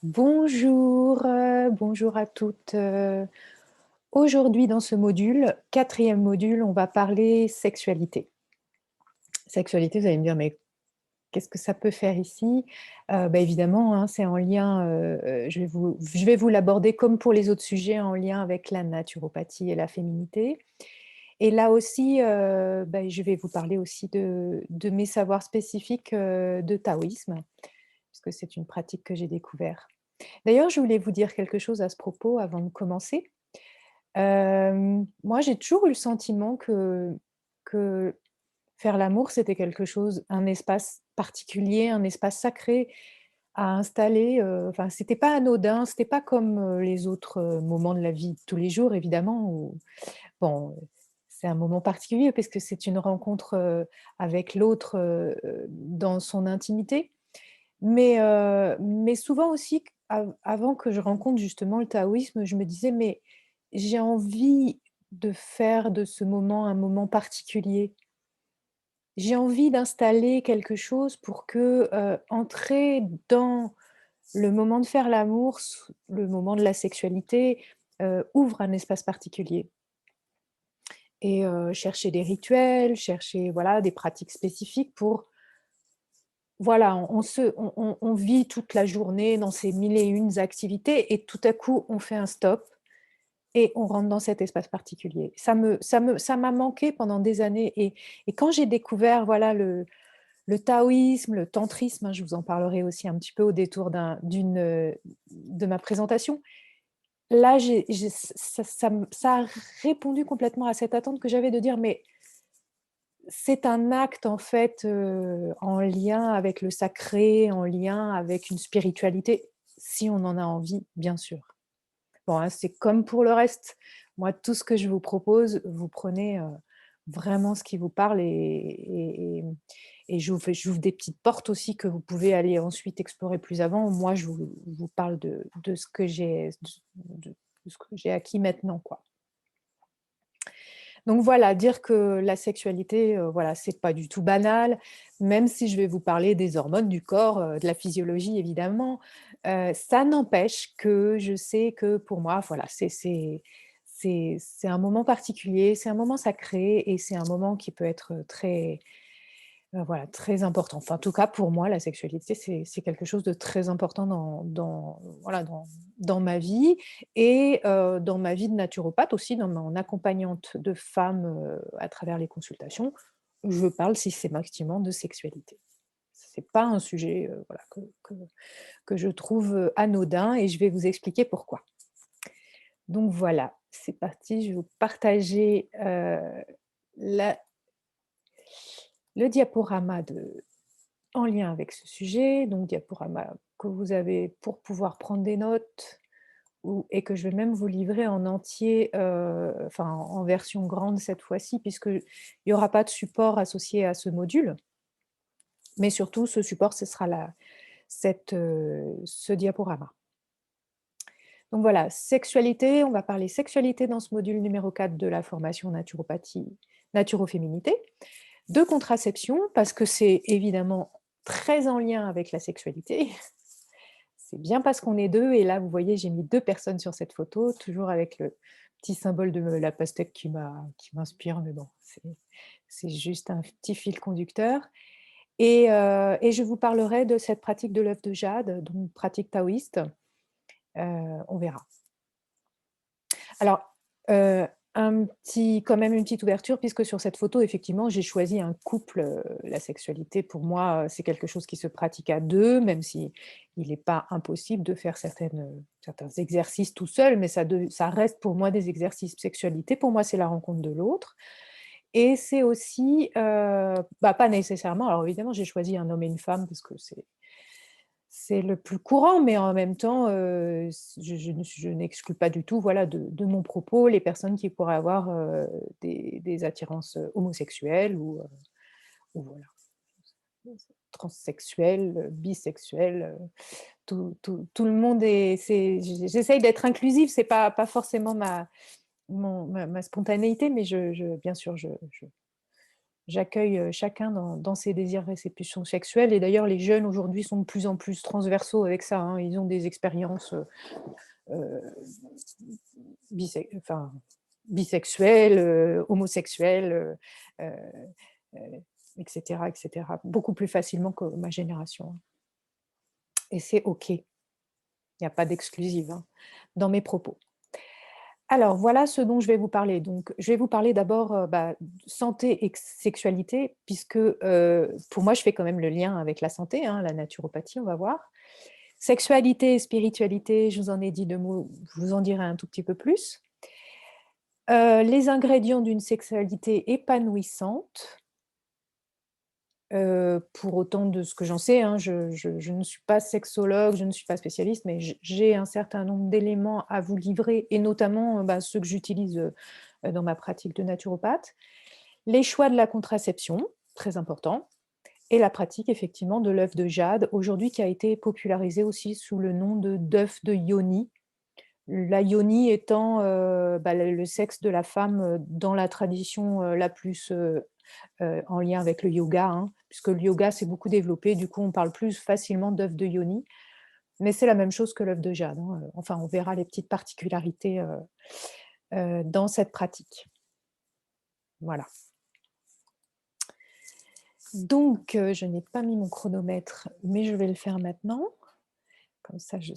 Bonjour, bonjour à toutes. Aujourd'hui dans ce module, quatrième module, on va parler sexualité. Sexualité, vous allez me dire: «Mais qu'est-ce que ça peut faire ici?» Évidemment, hein, c'est en lien, je vais vous l'aborder comme pour les autres sujets, en lien avec la naturopathie et la féminité. Et là aussi, je vais vous parler aussi de mes savoirs spécifiques, de taoïsme, puisque c'est une pratique que j'ai découvert. D'ailleurs, je voulais vous dire quelque chose à ce propos avant de commencer. Moi, j'ai toujours eu le sentiment que faire l'amour, c'était quelque chose, un espace particulier, un espace sacré à installer, enfin, c'était pas anodin, c'était pas comme, les autres, moments de la vie de tous les jours évidemment où bon, c'est un moment particulier parce que c'est une rencontre, avec l'autre, dans son intimité. Mais souvent aussi avant que je rencontre justement le taoïsme, je me disais: «Mais j'ai envie de faire de ce moment un moment particulier. J'ai envie d'installer quelque chose pour que, entrer dans le moment de faire l'amour, le moment de la sexualité, ouvre un espace particulier» et chercher des rituels, chercher voilà des pratiques spécifiques pour voilà, on vit toute la journée dans ces mille et une activités et tout à coup, on fait un stop et on rentre dans cet espace particulier. Ça m'a manqué pendant des années et quand j'ai découvert, voilà, le taoïsme, le tantrisme, hein, je vous en parlerai aussi un petit peu au détour de ma présentation. Là, j'ai ça a répondu complètement à cette attente que j'avais de dire: «Mais c'est un acte en fait, en lien avec le sacré, en lien avec une spiritualité, si on en a envie, bien sûr. Bon, hein, c'est comme pour le reste. Moi, tout ce que je vous propose, vous prenez, vraiment ce qui vous parle et j'ouvre des petites portes aussi que vous pouvez aller ensuite explorer plus avant. Moi, je vous parle de ce que j'ai de ce que j'ai acquis maintenant, quoi. Donc voilà, dire que la sexualité, voilà, c'est pas du tout banal, même si je vais vous parler des hormones du corps, de la physiologie évidemment, ça n'empêche que je sais que pour moi, voilà, c'est un moment particulier, c'est un moment sacré et c'est un moment qui peut être, très, voilà, très important. Enfin, en tout cas, pour moi, la sexualité, c'est quelque chose de très important voilà, dans ma vie et dans ma vie de naturopathe aussi, dans mon accompagnante de femmes, à travers les consultations. Je parle systématiquement de sexualité. C'est pas un sujet, voilà, que je trouve, anodin et je vais vous expliquer pourquoi. Donc voilà, c'est parti, je vais vous partager, la le diaporama en lien avec ce sujet, donc diaporama que vous avez pour pouvoir prendre des notes et que je vais même vous livrer en entier, enfin en version grande cette fois-ci, puisqu'il n'y aura pas de support associé à ce module, mais surtout ce support, ce sera ce diaporama. Donc voilà, sexualité, on va parler sexualité dans ce module numéro 4 de la formation naturopathie, naturoféminité. De contraception, parce que c'est évidemment très en lien avec la sexualité. C'est bien parce qu'on est 2 et là, vous voyez, j'ai mis 2 personnes sur cette photo, toujours avec le petit symbole de la pastèque qui m'inspire, mais bon, c'est juste un petit fil conducteur et je vous parlerai de cette pratique de l'œuf de jade, donc pratique taoïste, on verra. Alors, quand même une petite ouverture puisque sur cette photo, effectivement, j'ai choisi un couple, la sexualité pour moi, c'est quelque chose qui se pratique à 2, même si il n'est pas impossible de faire certains exercices tout seul, mais ça reste pour moi des exercices. Sexualité, pour moi, c'est la rencontre de l'autre et c'est aussi, pas nécessairement alors évidemment, j'ai choisi un homme et une femme parce que c'est le plus courant, mais en même temps, je n'exclus pas du tout, voilà, de mon propos, les personnes qui pourraient avoir, des attirances, homosexuelles ou voilà, transsexuelles, bisexuelles, tout le monde j'essaye d'être inclusive, c'est pas forcément ma spontanéité, mais bien sûr, J'accueille, chacun dans ses désirs et ses pulsions sexuelles et d'ailleurs les jeunes aujourd'hui sont de plus en plus transversaux avec ça, hein. Ils ont des expériences, heu, enfin, bisexuelles, homosexuelles, heu heu et cetera. Beaucoup plus facilement que ma génération, hein et c'est OK. Il y a pas d'exclusive, hein, dans mes propos. Alors voilà ce dont je vais vous parler. Donc je vais vous parler d'abord, santé et sexualité puisque, pour moi je fais quand même le lien avec la santé, hein, la naturopathie, on va voir. Sexualité et spiritualité, je vous en ai dit 2 mots, je vous en dirai un tout petit peu plus. Les ingrédients d'une sexualité épanouissante, pour autant de ce que j'en sais, hein, je ne suis pas sexologue, je ne suis pas spécialiste, mais j'ai un certain nombre d'éléments à vous livrer et notamment, ceux que j'utilise, dans ma pratique de naturopathe. Les choix de la contraception, très important et la pratique effectivement de l'œuf de jade, aujourd'hui qui a été popularisé aussi sous le nom de d'œuf de yoni. La yoni étant, le sexe de la femme, dans la tradition, la plus, en lien avec le yoga, hein, puisque le yoga s'est beaucoup développé, du coup on parle plus facilement d'œuf de yoni, mais c'est la même chose que l'œuf de jade, hein, enfin on verra les petites particularités, dans cette pratique. Voilà. Donc, je n'ai pas mis mon chronomètre, mais je vais le faire maintenant, comme ça je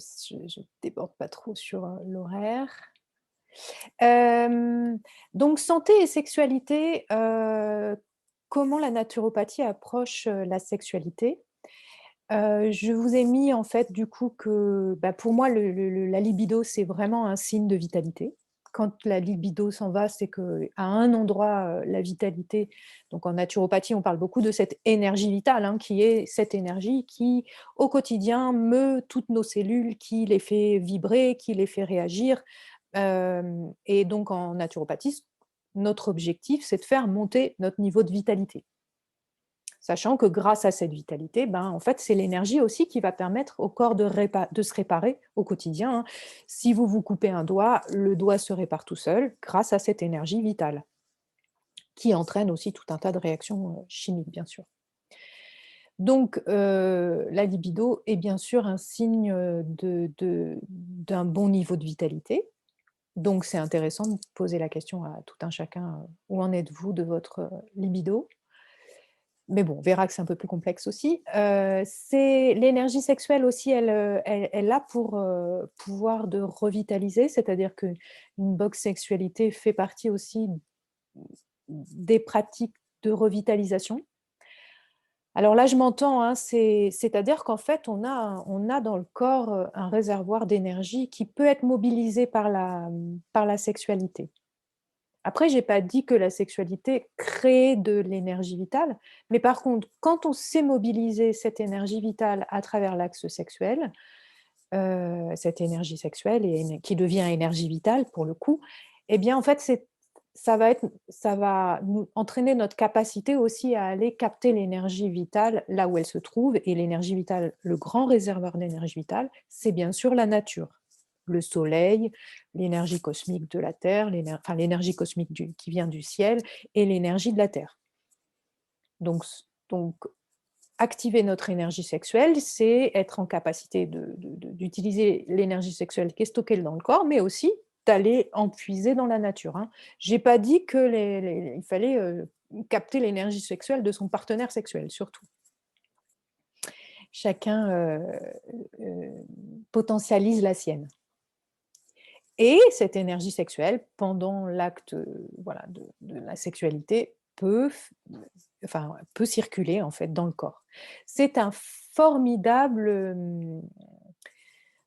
déborde pas trop sur, l'horaire. Hem, donc santé et sexualité, comment la naturopathie approche, la sexualité? Je vous ai mis en fait du coup que, pour moi la libido, c'est vraiment un signe de vitalité. Quand la libido s'en va, c'est qu'à un endroit, la vitalité donc en naturopathie, on parle beaucoup de cette énergie vitale, hein, qui est cette énergie qui, au quotidien, meut toutes nos cellules, qui les fait vibrer, qui les fait réagir. Hem et donc en naturopathie, notre objectif, c'est de faire monter notre niveau de vitalité. Sachant que grâce à cette vitalité, en fait, c'est l'énergie aussi qui va permettre au corps de se réparer au quotidien, hein. Si vous vous coupez un doigt, le doigt se répare tout seul grâce à cette énergie vitale, qui entraîne aussi tout un tas de réactions, chimiques, bien sûr. Donc, la libido est bien sûr un signe, d'un bon niveau de vitalité. Donc c'est intéressant de poser la question à tout un chacun, où en êtes-vous de votre, libido? Mais bon, on verra que c'est un peu plus complexe aussi. C'est l'énergie sexuelle aussi, elle là pour, pouvoir de revitaliser, c'est-à-dire qu'une box sexualité fait partie aussi des pratiques de revitalisation. Alors là, je m'entends, hein, c'est-à-dire qu'en fait, on a dans le corps, un réservoir d'énergie qui peut être mobilisé par la sexualité. Après, j'ai pas dit que la sexualité crée de l'énergie vitale, mais par contre, quand on sait mobiliser cette énergie vitale à travers l'axe sexuel, cette énergie sexuelle et qui devient énergie vitale pour le coup, eh bien, en fait, ça va nous entraîner notre capacité aussi à aller capter l'énergie vitale là où elle se trouve et l'énergie vitale, le grand réservoir d'énergie vitale, c'est bien sûr la nature. Le soleil, l'énergie cosmique de la Terre, l'énergie cosmique qui vient du ciel et l'énergie de la Terre. Donc activer notre énergie sexuelle, c'est être en capacité d'utiliser l'énergie sexuelle qui est stockée dans le corps, mais aussi d'aller en puiser dans la nature, hein. J'ai pas dit que il fallait, capter l'énergie sexuelle de son partenaire sexuel, surtout. Chacun, potentialise la sienne et cette énergie sexuelle pendant l'acte, voilà, de la sexualité peut circuler en fait dans le corps. C'est un formidable,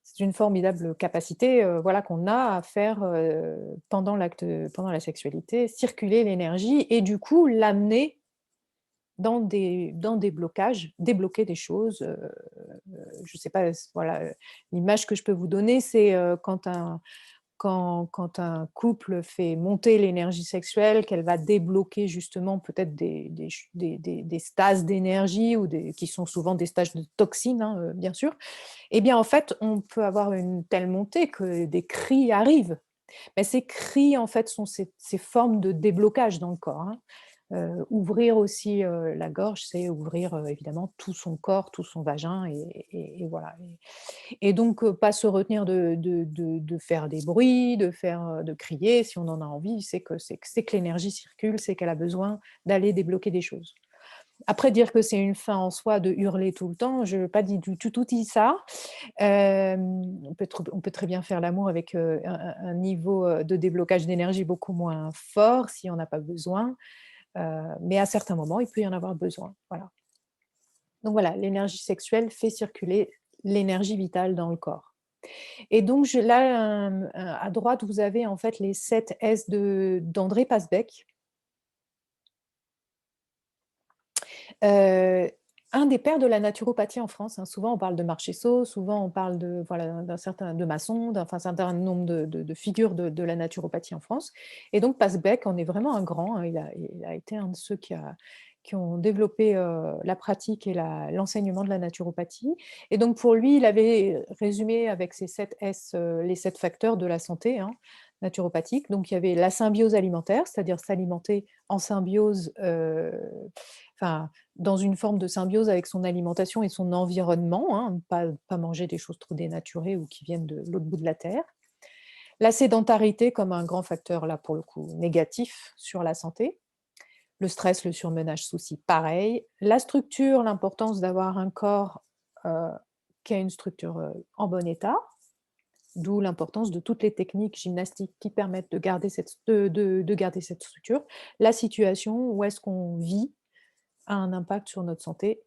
c'est une formidable capacité, voilà, qu'on a à faire, pendant la sexualité, circuler l'énergie et du coup l'amener dans des blocages, débloquer des choses, je sais pas, voilà, l'image que je peux vous donner, c'est, quand un couple fait monter l'énergie sexuelle, qu'elle va débloquer justement peut-être des stases d'énergie ou qui sont souvent des stages de toxines, hein, bien sûr, eh bien, en fait, on peut avoir une telle montée que des cris arrivent. Mais ces cris, en fait, sont ces formes de déblocage dans le corps, hein. Ouvrir aussi, la gorge, c'est ouvrir, évidemment tout son corps, tout son vagin et voilà et donc pas se retenir de faire des bruits, de crier si on en a envie. C'est que l'énergie circule, c'est qu'elle a besoin d'aller débloquer des choses. Après dire que c'est une fin en soi de hurler tout le temps, je n'ai pas dit du tout dit ça. On peut très bien faire l'amour avec, un niveau, de déblocage d'énergie beaucoup moins fort si on n'a pas besoin, mais à certains moments, il peut y en avoir besoin, voilà. Donc voilà, l'énergie sexuelle fait circuler l'énergie vitale dans le corps et donc à droite, vous avez en fait les 7 S d'André Pasbeck. Heu, un des pères de la naturopathie en France, hein. Souvent on parle de Marchesso, souvent on parle de voilà, d'un certain de Masson, d'un enfin, un certain nombre de figures de la naturopathie en France et donc Pasbeck en est vraiment un grand, hein. Il a été un de ceux qui ont développé, la pratique et l'enseignement de la naturopathie et donc pour lui, il avait résumé avec ces 7 S, les 7 facteurs de la santé, hein, naturopathique. Donc il y avait la symbiose alimentaire, c'est-à-dire s'alimenter en symbiose, enfin dans une forme de symbiose avec son alimentation et son environnement, hein, pas manger des choses trop dénaturées ou qui viennent de l'autre bout de la terre. La sédentarité comme un grand facteur, là, pour le coup, négatif sur la santé. Le stress, le surmenage, souci, pareil. La structure, l'importance d'avoir un corps, heu, qui a une structure, en bon état, d'où l'importance de toutes les techniques gymnastiques qui permettent de garder cette structure. La situation, où est-ce qu'on vit, a un impact sur notre santé,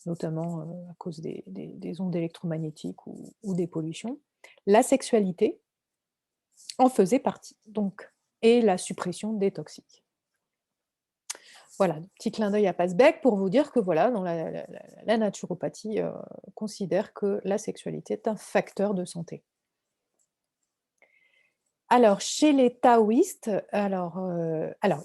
notamment, à cause des ondes électromagnétiques ou des pollutions. La sexualité en faisait partie, donc et la suppression des toxiques. Voilà, petit clin d'œil à Passebec pour vous dire que voilà, dans la naturopathie, considère que la sexualité est un facteur de santé. Alors, chez les taoïstes, alors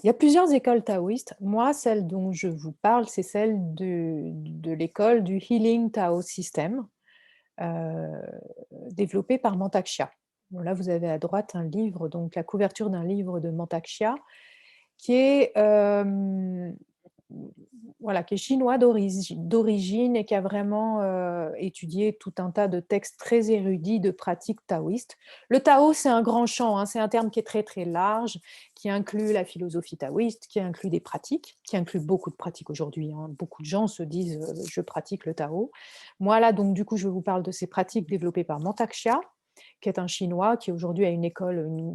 il y a plusieurs écoles taoïstes. Moi, celle dont je vous parle, c'est celle de l'école du Healing Tao System, heu, développée par Mantak Chia. Bon, là, vous avez à droite un livre, donc la couverture d'un livre de Mantak Chia qui est, voilà, qui est chinois d'origine et qui a vraiment, étudié tout un tas de textes très érudits de pratiques taoïstes. Le Tao, c'est un grand champ, hein, c'est un terme qui est très, très large, qui inclut la philosophie taoïste, qui inclut des pratiques, qui inclut beaucoup de pratiques aujourd'hui, hein. Beaucoup de gens se disent, «Je pratique le Tao». Moi, là, donc du coup, je vous parle de ces pratiques développées par Mantak Chia, qui est un Chinois qui aujourd'hui a une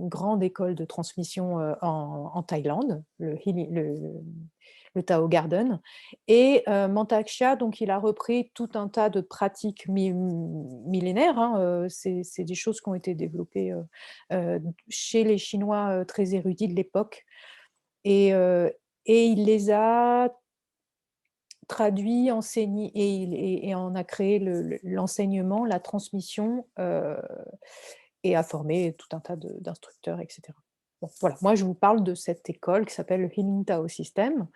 grande école de transmission, en Thaïlande, le Tao Garden et Mantak Chia, donc il a repris tout un tas de pratiques millénaires, hein, c'est des choses qui ont été développées, chez les Chinois, très érudits de l'époque et heu et il les a traduits, enseignés et en a créé l'enseignement, la transmission, et a formé tout un tas d'instructeurs et cetera. Bon, voilà, moi je vous parle de cette école qui s'appelle le Healing Tao System,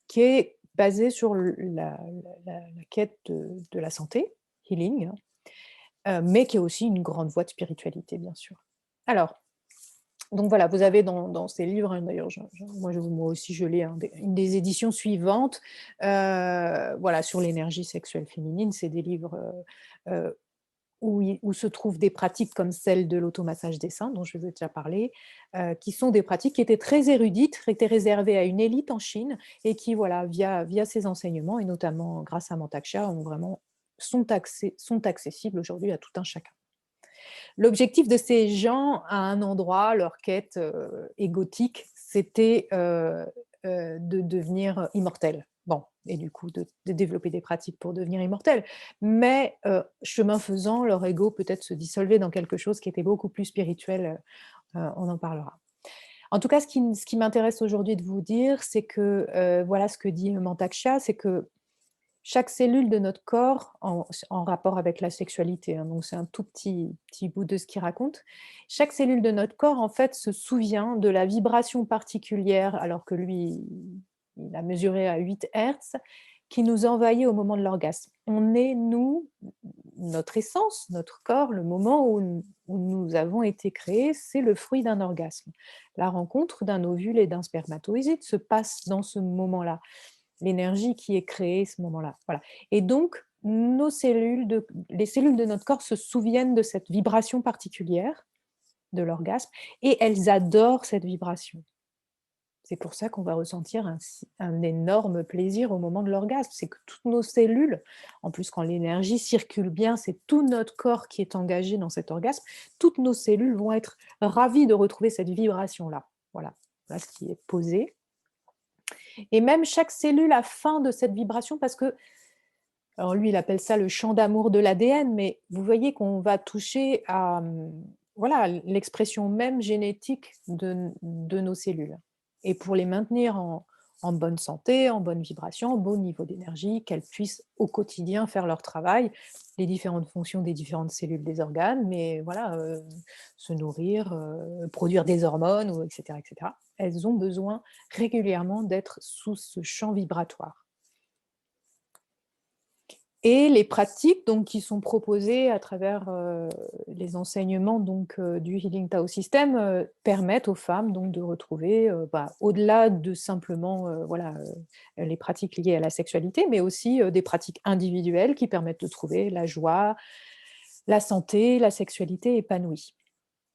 qui est basée sur la quête de la santé, healing, mais qui est aussi une grande voie de spiritualité, bien sûr. Alors, donc voilà, vous avez dans ces livres, hein, d'ailleurs, moi aussi je lis une des éditions suivantes, voilà, sur l'énergie sexuelle féminine. C'est des livres, où se trouvent des pratiques comme celle de l'automassage des seins, dont je vous ai déjà parlé, qui sont des pratiques qui étaient très érudites, qui étaient réservées à une élite en Chine et qui, voilà, via ces enseignements et notamment grâce à Mantak Chia, sont accessibles aujourd'hui à tout un chacun. L'objectif de ces gens à un endroit, leur quête, égotique, c'était, de devenir immortels. Bon et du coup de développer des pratiques pour devenir immortels. Mais, chemin faisant, leur ego peut-être se dissolvait dans quelque chose qui était beaucoup plus spirituel, on en parlera. En tout cas, ce qui m'intéresse aujourd'hui de vous dire, c'est que, voilà ce que dit le Mantak Chia, c'est que chaque cellule de notre corps, en rapport avec la sexualité, hein, donc c'est un tout petit bout de ce qu'il raconte. Chaque cellule de notre corps, en fait, se souvient de la vibration particulière, alors que lui, il a mesuré à 8 Hertz, qui nous envahit au moment de l'orgasme. On est, nous, notre essence, notre corps, le moment où nous avons été créés, c'est le fruit d'un orgasme. La rencontre d'un ovule et d'un spermatozoïde se passe dans ce moment-là. L'énergie qui est créée ce moment-là, voilà. Et donc les cellules de notre corps se souviennent de cette vibration particulière de l'orgasme et elles adorent cette vibration. C'est pour ça qu'on va ressentir un énorme plaisir au moment de l'orgasme. C'est que toutes nos cellules, en plus quand l'énergie circule bien, c'est tout notre corps qui est engagé dans cet orgasme, toutes nos cellules vont être ravies de retrouver cette vibration-là. Voilà, voilà ce qui est posé. Et même chaque cellule a faim de cette vibration parce que, alors lui, il appelle ça le champ d'amour de l'ADN, mais vous voyez qu'on va toucher à voilà, l'expression même génétique de nos cellules. Et pour les maintenir en bonne santé, en bonne vibration, en bon niveau d'énergie, qu'elles puissent au quotidien faire leur travail, les différentes fonctions des différentes cellules des organes, mais voilà, se nourrir, produire des hormones, ou etc., etc. Elles ont besoin régulièrement d'être sous ce champ vibratoire. Et les pratiques donc qui sont proposées à travers, les enseignements donc, du Healing Tao System, permettent aux femmes donc de retrouver, au-delà de simplement, voilà, les pratiques liées à la sexualité, mais aussi, des pratiques individuelles qui permettent de trouver la joie, la santé, la sexualité épanouie.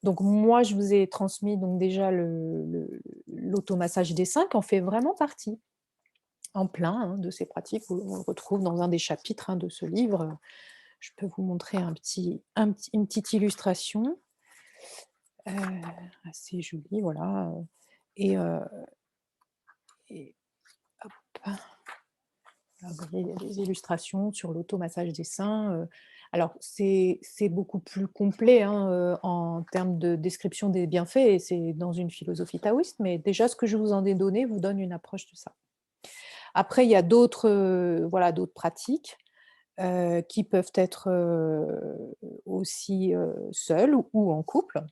Donc moi, je vous ai transmis donc déjà l'automassage des seins qui en fait vraiment partie. En plein, hein, de ces pratiques, on le retrouve dans un des chapitres, hein, de ce livre. Je peux vous montrer une petite illustration, heu, assez jolie, voilà, et heu et hop, là, vous voyez, il y a des illustrations sur l'automassage des seins, alors c'est beaucoup plus complet, hein, en termes de description des bienfaits et c'est dans une philosophie taoïste, mais déjà ce que je vous en ai donné vous donne une approche de ça. Après il y a d'autres, voilà, d'autres pratiques qui peuvent être, aussi, seuls ou en couple.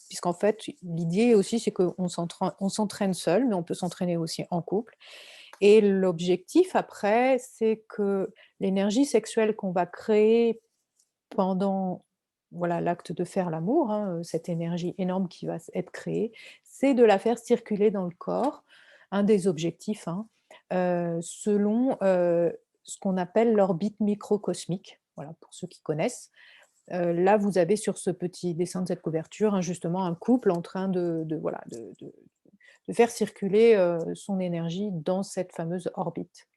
Puisqu'en fait, l'idée aussi, c'est on s'entraîne seul, mais on peut s'entraîner aussi en couple. Et l'objectif après, c'est que l'énergie sexuelle qu'on va créer pendant, voilà, l'acte de faire l'amour, hein, cette énergie énorme qui va être créée, c'est de la faire circuler dans le corps. Un des objectifs, hein, selon, ce qu'on appelle l'orbite microcosmique, voilà, pour ceux qui connaissent. Là, vous avez sur ce petit dessin de cette couverture, hein, justement un couple en train voilà, de faire circuler, son énergie dans cette fameuse orbite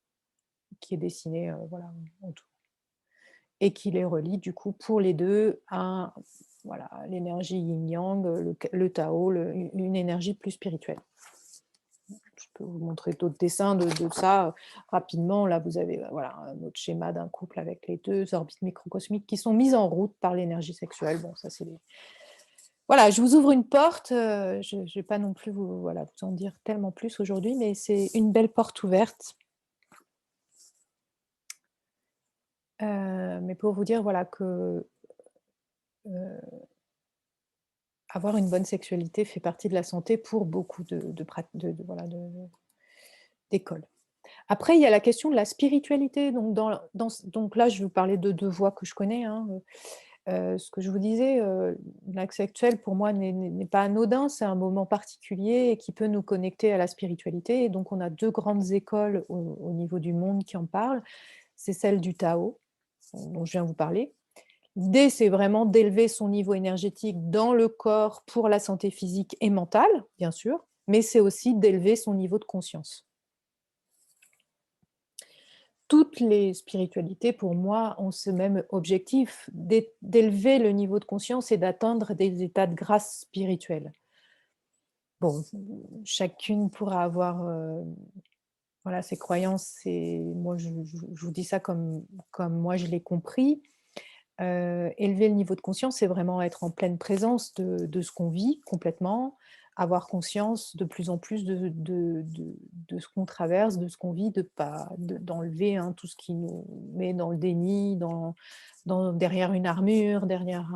qui est dessinée, voilà, en tout et qui les relie du coup pour les 2 à, voilà, l'énergie yin-yang, le Tao, une énergie plus spirituelle. Je peux vous montrer d'autres dessins de ça, rapidement. Là, vous avez, voilà, un autre schéma d'un couple avec les 2 orbites microcosmiques qui sont mises en route par l'énergie sexuelle. Bon, ça c'est les voilà, je vous ouvre une porte, je ne vais pas non plus vous, voilà, vous en dire tellement plus aujourd'hui, mais c'est une belle porte ouverte. Mais pour vous dire, voilà, que, heu, avoir une bonne sexualité fait partie de la santé pour beaucoup voilà, d'écoles. Après, il y a la question de la spiritualité, donc donc là, je vais vous parler de 2 voies que je connais, hein, ce que je vous disais, l'axe sexuel pour moi n'est pas anodin, c'est un moment particulier et qui peut nous connecter à la spiritualité et donc on a 2 grandes écoles au niveau du monde qui en parlent. C'est celle du Tao, dont je viens vous parler. L'idée, c'est vraiment d'élever son niveau énergétique dans le corps pour la santé physique et mentale, bien sûr, mais c'est aussi d'élever son niveau de conscience. Toutes les spiritualités, pour moi, ont ce même objectif, d'élever le niveau de conscience et d'atteindre des états de grâce spirituelle. Bon, chacune pourra avoir, voilà, ses croyances et moi je vous dis ça comme moi je l'ai compris. Élever le niveau de conscience, c'est vraiment être en pleine présence de ce qu'on vit complètement, avoir conscience de plus en plus de ce qu'on traverse, de ce qu'on vit, de pas d'enlever, hein, tout ce qui nous met dans le déni, derrière une armure, derrière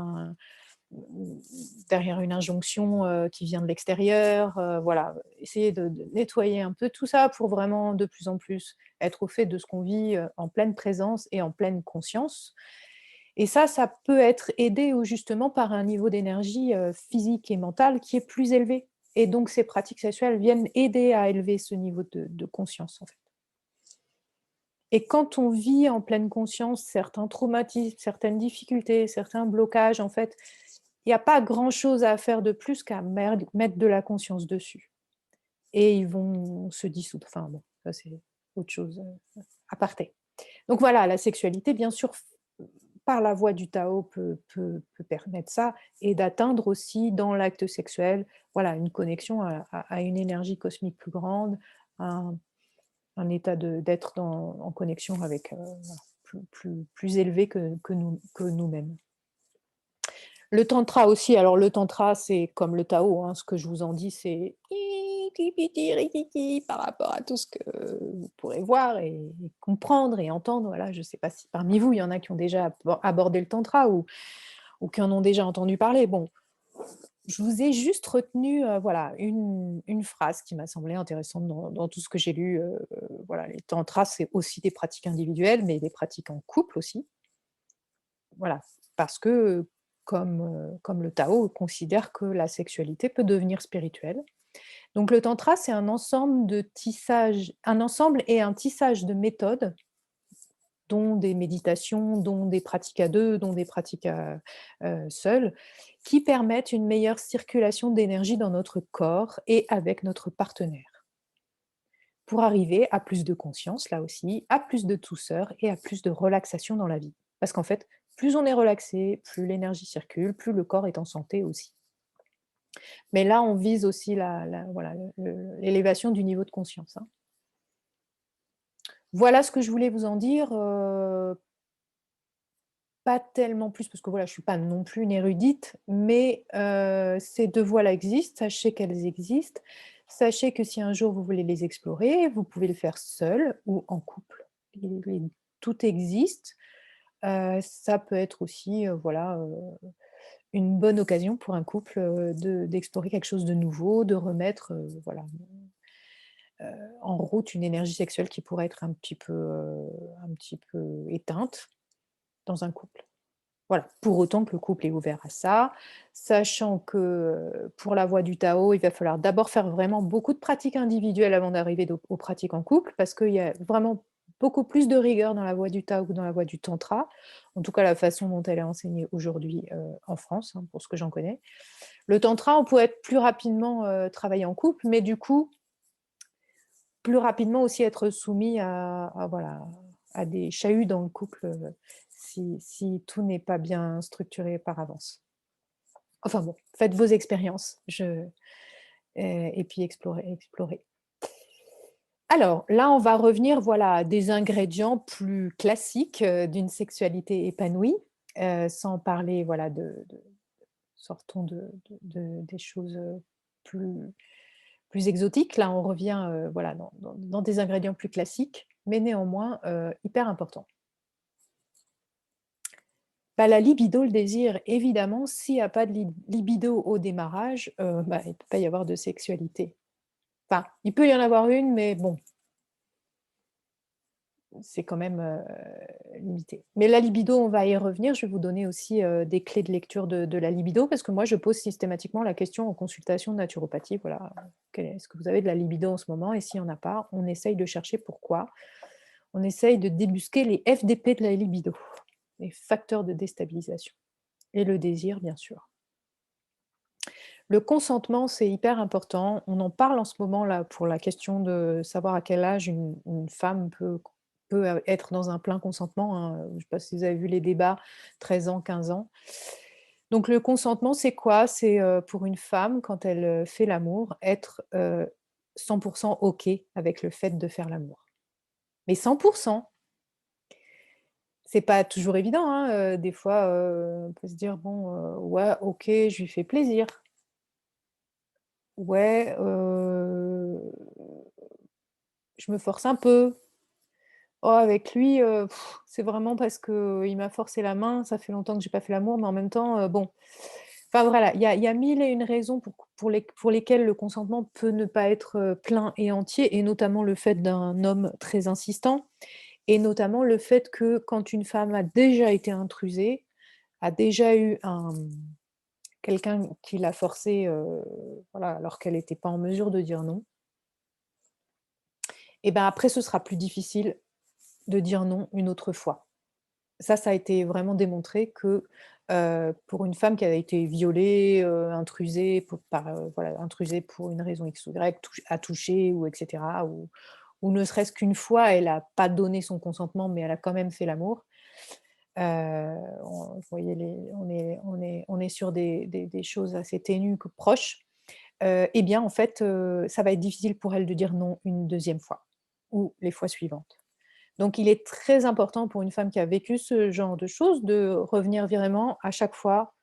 une injonction, qui vient de l'extérieur, voilà. Essayer de nettoyer un peu tout ça pour vraiment de plus en plus être au fait de ce qu'on vit, en pleine présence et en pleine conscience Et ça peut être aidé ou justement par un niveau d'énergie, physique et mentale qui est plus élevé et donc ces pratiques sexuelles viennent aider à élever ce niveau de conscience, en fait. Et quand on vit en pleine conscience certains traumatismes, certaines difficultés, certains blocages, en fait, il y a pas grand-chose à faire de plus qu'à mettre de la conscience dessus et ils vont se dissoudre. Enfin bon, ça c'est autre chose, aparté. Donc voilà, la sexualité, bien sûr, par la voie du Tao peut permettre ça et d'atteindre aussi dans l'acte sexuel, voilà, une connexion à une énergie cosmique plus grande, un état d'être en connexion avec, voilà, plus élevé que nous-mêmes. Le tantra aussi, alors le tantra, c'est comme le Tao, hein, ce que je vous en dis, c'est iti-piti rikiki par rapport à tout ce que vous pourrez voir et comprendre et entendre. Voilà, je ne sais pas si parmi vous, il y en a qui ont déjà abordé le tantra ou qui en ont déjà entendu parler. Bon, je vous ai juste retenu, voilà, une phrase qui m'a semblé intéressante dans tout ce que j'ai lu. Voilà, les tantras, c'est aussi des pratiques individuelles, mais des pratiques en couple aussi. Voilà, parce que, comme le Tao considère que la sexualité peut devenir spirituelle. Donc le tantra, c'est un ensemble et un tissage de méthodes, dont des méditations, dont des pratiques à 2, dont des pratiques seules, qui permettent une meilleure circulation d'énergie dans notre corps et avec notre partenaire, pour arriver à plus de conscience, là aussi, à plus de douceur et à plus de relaxation dans la vie. Parce qu'en fait, plus on est relaxé, plus l'énergie circule, plus le corps est en santé aussi. Mais là, on vise aussi voilà, l'élévation du niveau de conscience, hein. Voilà ce que je voulais vous en dire, pas tellement plus parce que voilà, je suis pas non plus une érudite, mais ces 2 voies-là existent, sachez qu'elles existent. Sachez que si un jour vous voulez les explorer, vous pouvez le faire seul ou en couple. Les tout existe. Ça peut être aussi, voilà, une bonne occasion pour un couple, d'explorer quelque chose de nouveau, de remettre, voilà, en route une énergie sexuelle qui pourrait être un petit peu éteinte dans un couple. Voilà, pour autant que le couple est ouvert à ça, sachant que, pour la voie du Tao, il va falloir d'abord faire vraiment beaucoup de pratiques individuelles avant d'arriver aux pratiques en couple, parce qu'il y a vraiment beaucoup plus de rigueur dans la voie du Tao que dans la voie du Tantra. En tout cas, la façon dont elle est enseignée aujourd'hui, en France, hein, pour ce que j'en connais. Le Tantra, on pourrait être plus rapidement, travailler en couple, mais du coup, plus rapidement aussi être soumis voilà, à des chahuts dans le couple, si tout n'est pas bien structuré par avance. Enfin bon, faites vos expériences, et puis explorez. Alors là, on va revenir, voilà, à des ingrédients plus classiques, d'une sexualité épanouie, sans parler, voilà, sortons des choses, plus plus exotiques. Là, on revient, voilà, dans des ingrédients plus classiques, mais néanmoins, hyper importants. Bah, la libido, le désir, évidemment, s'il y a pas de libido au démarrage, bah, il peut pas y avoir de sexualité. Enfin, il peut y en avoir une, mais bon, c'est quand même, limité. Mais la libido, on va y revenir. Je vais vous donner aussi, des clés de lecture de la libido parce que moi, je pose systématiquement la question en consultation de naturopathie, voilà, est-ce que vous avez de la libido en ce moment? Et s'il y en a pas, on essaye de chercher pourquoi. On essaye de débusquer les FDP de la libido, les facteurs de déstabilisation et le désir, bien sûr. Le consentement, c'est hyper important. On en parle en ce moment là pour la question de savoir à quel âge une femme peut être dans un plein consentement, hein. Je ne sais pas si vous avez vu les débats, 13 ans, 15 ans. Donc le consentement, c'est quoi? C'est, pour une femme, quand elle, fait l'amour, être, 100 OK avec le fait de faire l'amour. Mais 100. C'est pas toujours évident, hein, des fois, on peut se dire: «Bon, ouais, OK, je lui fais plaisir». Ouais, je me force un peu. Oh avec lui, c'est vraiment parce qu'il m'a forcé la main, ça fait longtemps que j'ai pas fait l'amour, mais en même temps, bon. Enfin voilà, il y a 1000 et une raisons pour lesquelles le consentement peut ne pas être, plein et entier et notamment le fait d'un homme très insistant et notamment le fait que quand une femme a déjà été intrusée, a déjà eu quelqu'un qui l'a forcée, voilà, alors qu'elle n'était pas en mesure de dire non, et ben, après ce sera plus difficile de dire non une autre fois. Ça a été vraiment démontré que, pour une femme qui a été violée, intrusée voilà, intrusée pour une raison X ou Y, a touché ou et cetera, ou ne serait-ce qu'une fois, elle a pas donné son consentement, mais elle a quand même fait l'amour. Vous voyez on est sur des choses assez ténues que proches. Et bien, en fait, ça va être difficile pour elle de dire non une deuxième fois ou les fois suivantes. Donc il est très important pour une femme qui a vécu ce genre de choses de revenir vraiment à chaque fois,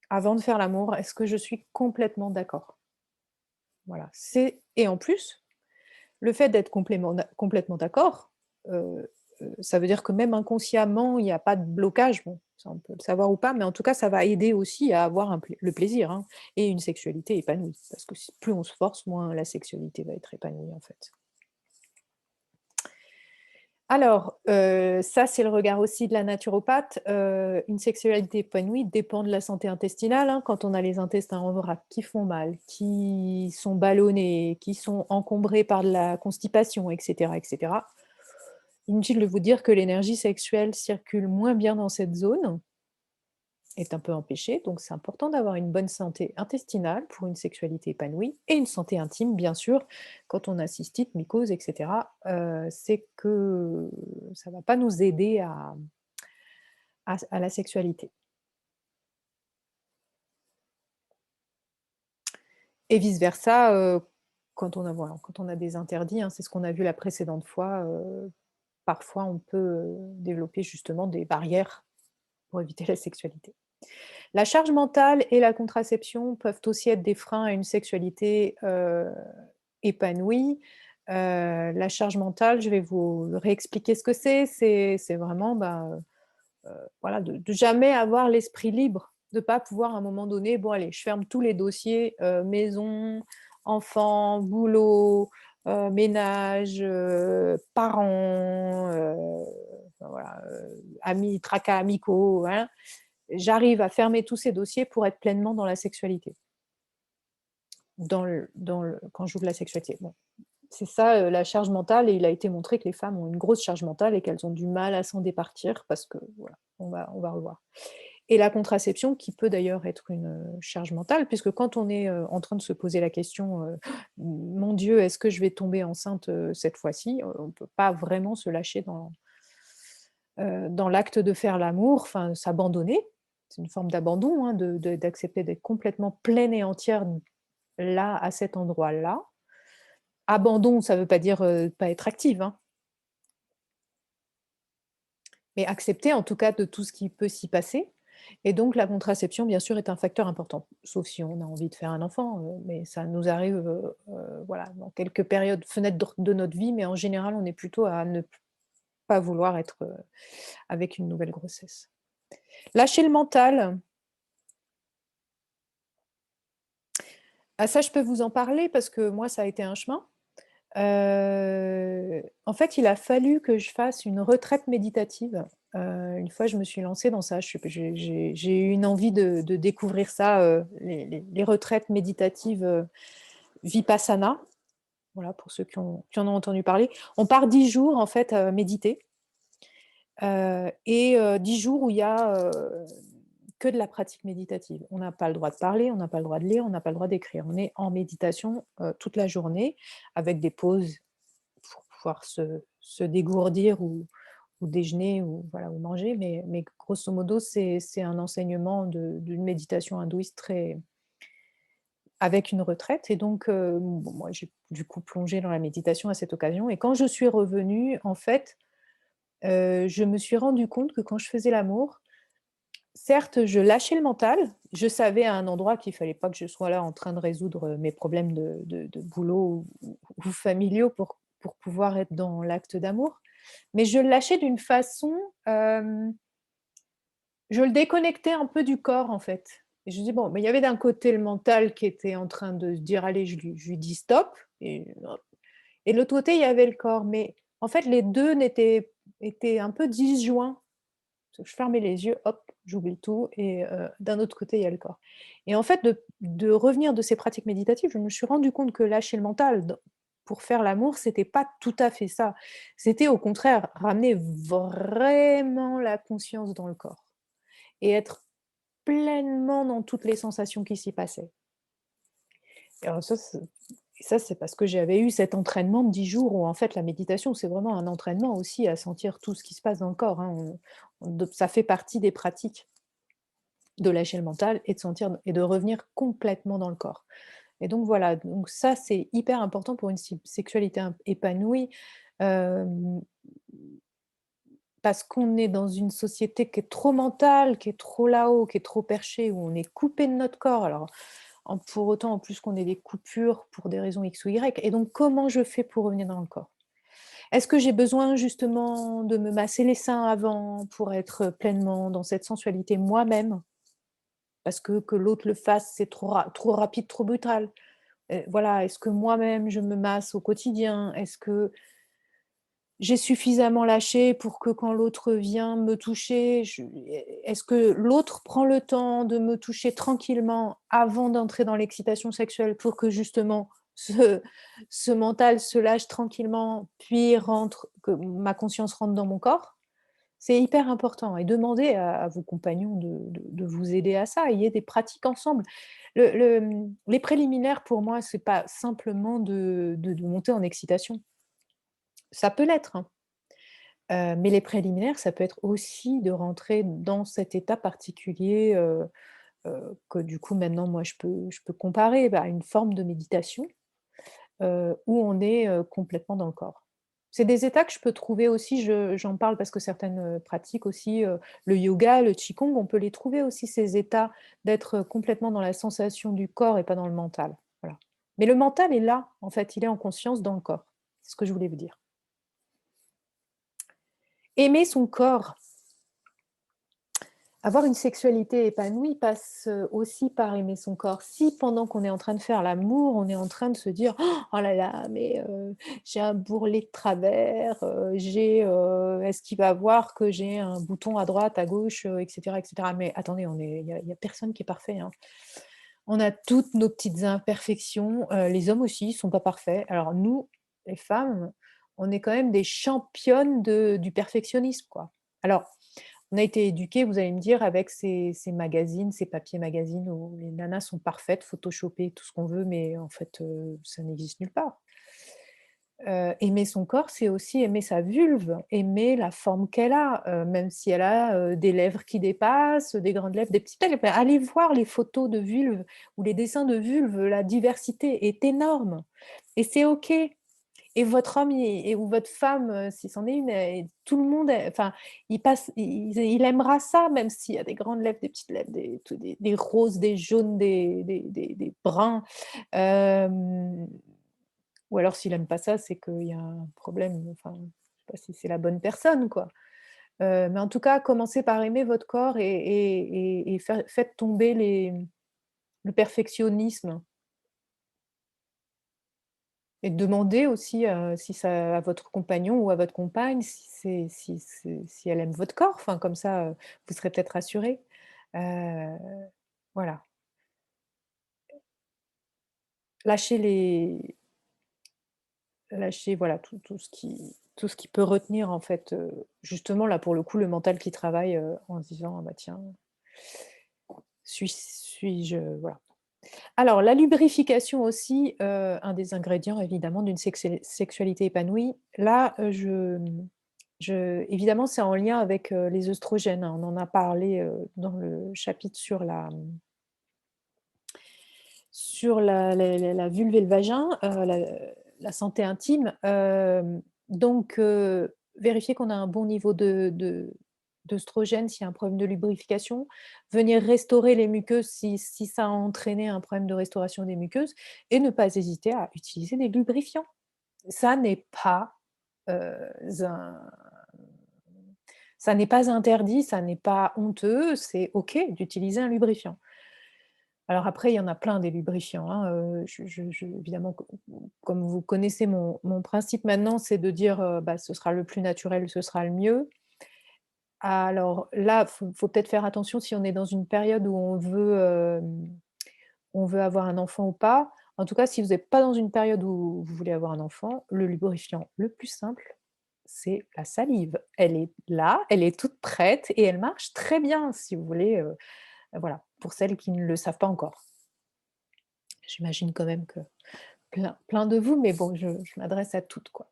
avant de faire l'amour: «Est-ce que je suis complètement d'accord?» Voilà, et en plus, le fait d'être complètement d'accord, ça veut dire que même inconsciemment, il y a pas de blocage. Bon, ça on peut le savoir ou pas, mais en tout cas, ça va aider aussi à avoir le plaisir, hein, et une sexualité épanouie. Parce que plus on se force, moins la sexualité va être épanouie, en fait. Alors, ça, c'est le regard aussi de la naturopathe. Une sexualité épanouie dépend de la santé intestinale, hein. Quand on a les intestins en vrac qui font mal, qui sont ballonnés, qui sont encombrés par de la constipation et cetera, inutile de vous dire que l'énergie sexuelle circule moins bien dans cette zone, est un peu empêchée, donc c'est important d'avoir une bonne santé intestinale pour une sexualité épanouie et une santé intime, bien sûr. Quand on a cystite, mycose, et cetera, c'est que ça va pas nous aider à la sexualité et vice versa, voilà, quand on a des interdits, hein, c'est ce qu'on a vu la précédente fois, parfois on peut, développer justement des barrières pour éviter la sexualité. La charge mentale et la contraception peuvent aussi être des freins à une sexualité, épanouie. La charge mentale, je vais vous réexpliquer ce que c'est. C'est vraiment, voilà, de jamais avoir l'esprit libre, de pas pouvoir à un moment donné: «Bon allez, je ferme tous les dossiers, maison, enfants, boulot, ménage, parents, enfin voilà, amis, tracas amicaux», hein. J'arrive à fermer tous ces dossiers pour être pleinement dans la sexualité, quand j'ouvre la sexualité. Bon, c'est ça, la charge mentale, et il a été montré que les femmes ont une grosse charge mentale et qu'elles ont du mal à s'en départir parce que voilà, on va revoir. Et la contraception qui peut d'ailleurs être une, charge mentale, puisque quand on est, en train de se poser la question, «Mon Dieu, est-ce que je vais tomber enceinte, cette fois-ci?» On ne peut pas vraiment se lâcher dans l'acte de faire l'amour, enfin s'abandonner. C'est une forme d'abandon, hein, d'accepter d'être complètement pleine et entière là, à cet endroit-là. Abandon, ça ne veut pas dire, pas être active, hein, mais accepter en tout cas de tout ce qui peut s'y passer, et donc la contraception, bien sûr, est un facteur important. Sauf si on a envie de faire un enfant, mais ça nous arrive, voilà, dans quelques périodes, fenêtres de notre vie, mais en général, on est plutôt à ne pas vouloir être, avec une nouvelle grossesse. Lâcher le mental. Ah ça, je peux vous en parler parce que moi, ça a été un chemin. En fait, il a fallu que je fasse une retraite méditative. Une fois, je me suis lancée dans ça. Je suis j'ai eu une envie de découvrir ça, les retraites méditatives, Vipassana. Voilà, pour ceux qui en ont entendu parler. On part 10 jours, en fait, à méditer, et 10 jours où il y a, que de la pratique méditative. On n'a pas le droit de parler, on n'a pas le droit de lire, on n'a pas le droit d'écrire. On est en méditation, toute la journée avec des pauses pour pouvoir se dégourdir ou déjeuner ou voilà, ou manger, mais grosso modo, c'est un enseignement d'une méditation hindouiste très avec une retraite, et donc bon, moi, j'ai du coup plongé dans la méditation à cette occasion, et quand je suis revenue, en fait, je me suis rendu compte que quand je faisais l'amour, certes, je lâchais le mental. Je savais à un endroit qu'il fallait pas que je sois là en train de résoudre, mes problèmes de boulot ou familiaux pour pouvoir être dans l'acte d'amour. Mais je le lâchais d'une façon, je le déconnectais un peu du corps, en fait. Et je dis: «Bon», mais il y avait d'un côté le mental qui était en train de se dire: «Allez, je lui dis stop», et de l'autre côté, il y avait le corps. Mais En fait, les 2 étaient un peu disjoints. Je fermais les yeux, hop, j'oublie tout et d'un autre côté, il y a le corps et en fait, de revenir de ces pratiques méditatives, je me suis rendu compte que lâcher le mental pour faire l'amour, c'était pas tout à fait ça. C'était au contraire ramener vraiment la conscience dans le corps et être pleinement dans toutes les sensations qui s'y passaient. Et alors ça, c'est parce que j'avais eu cet entraînement de 10 jours où en fait la méditation, c'est vraiment un entraînement aussi à sentir tout ce qui se passe dans le corps, hein. Ça fait partie des pratiques de lâcher le mental et de sentir et de revenir complètement dans le corps. Et donc voilà, donc ça, c'est hyper important pour une sexualité épanouie, hem, parce qu'on est dans une société qui est trop mentale, qui est trop là-haut, qui est trop perchée, où on est coupé de notre corps. Alors pour autant, en plus qu'on ait des coupures pour des raisons X ou Y. Et donc, comment je fais pour revenir dans le corps? Est-ce que j'ai besoin justement de me masser les seins avant pour être pleinement dans cette sensualité moi-même? Parce que l'autre le fasse, c'est trop rapide, trop brutal. Voilà, est-ce que moi-même je me masse au quotidien? Est-ce que j'ai suffisamment lâché pour que quand l'autre vient me toucher, est-ce que l'autre prend le temps de me toucher tranquillement avant d'entrer dans l'excitation sexuelle pour que justement ce mental se lâche tranquillement, puis que ma conscience rentre dans mon corps? C'est hyper important et demandez à vos compagnons de vous aider à ça. Ayez des pratiques ensemble. Les préliminaires pour moi, c'est pas simplement de monter en excitation. Ça peut l'être, hein. Mais les préliminaires, ça peut être aussi de rentrer dans cet état particulier, que du coup maintenant moi je peux comparer, à une forme de méditation, où on est, complètement dans le corps. C'est des états que je peux trouver aussi, j'en parle parce que certaines, pratiques aussi, le yoga, le qigong, on peut les trouver aussi ces états d'être, complètement dans la sensation du corps et pas dans le mental, voilà. Mais le mental est là, en fait, il est en conscience dans le corps. C'est ce que je voulais vous dire. Aimer son corps. Avoir une sexualité épanouie passe, aussi par aimer son corps. Si pendant qu'on est en train de faire l'amour, on est en train de se dire: «Oh là là, mais j'ai un bourrelet de travers, est-ce qu'il va voir que j'ai un bouton à droite, à gauche?» Et cetera et cetera. Mais attendez, il y a personne qui est parfait, hein. On a toutes nos petites imperfections, les hommes aussi sont pas parfaits. Alors nous, les femmes, on est quand même des championnes du perfectionnisme, quoi. Alors on a été éduqués, vous allez me dire, avec ces magazines, ces papiers magazines où les nanas sont parfaites, photoshopées, tout ce qu'on veut, mais en fait, ça n'existe nulle part. Aimer son corps, c'est aussi aimer sa vulve, aimer la forme qu'elle a, même si elle a, des lèvres qui dépassent, des grandes lèvres, des petites lèvres. Bah, allez voir les photos de vulve ou les dessins de vulve, la diversité est énorme et c'est OK. Et votre homme ou votre femme, si c'en est une, tout le monde, enfin, il aimera ça, même s'il y a des grandes lèvres, des petites lèvres, des roses, des jaunes, des bruns. Hem, ou alors s'il aime pas ça, c'est qu'il y a un problème, enfin, je sais pas si c'est la bonne personne, quoi. Mais en tout cas, commencez par aimer votre corps et faites tomber le perfectionnisme. Et demander aussi, si ça à votre compagnon ou à votre compagne, si elle aime votre corps, enfin comme ça, vous serez peut-être rassurés. Heu, voilà. Lâcher les Lâcher voilà tout ce qui peut retenir en fait, justement là pour le coup le mental qui travaille, en se disant: «Ah bah tiens, suis-je» voilà. Alors la lubrification aussi, un des ingrédients évidemment d'une sexualité épanouie. Là, évidemment c'est en lien avec, les œstrogènes, hein. On en a parlé, dans le chapitre sur la vulve et le vagin, la santé intime. Donc vérifier qu'on a un bon niveau d'œstrogène s'il y a un problème de lubrification, venir restaurer les muqueuses si ça a entraîné un problème de restauration des muqueuses et ne pas hésiter à utiliser des lubrifiants. Ça n'est pas, un ça n'est pas interdit, ça n'est pas honteux, c'est OK d'utiliser un lubrifiant. Alors après, il y en a plein des lubrifiants, hein, évidemment, comme vous connaissez mon principe maintenant, c'est de dire, bah, ce sera le plus naturel, ce sera le mieux. Alors là, faut peut-être faire attention si on est dans une période où on veut avoir un enfant ou pas. En tout cas, si vous n'êtes pas dans une période où vous voulez avoir un enfant, le lubrifiant le plus simple, c'est la salive. Elle est là, elle est toute prête et elle marche très bien si vous voulez, voilà, pour celles qui ne le savent pas encore. J'imagine quand même que plein de vous, mais bon, je m'adresse à toutes, quoi.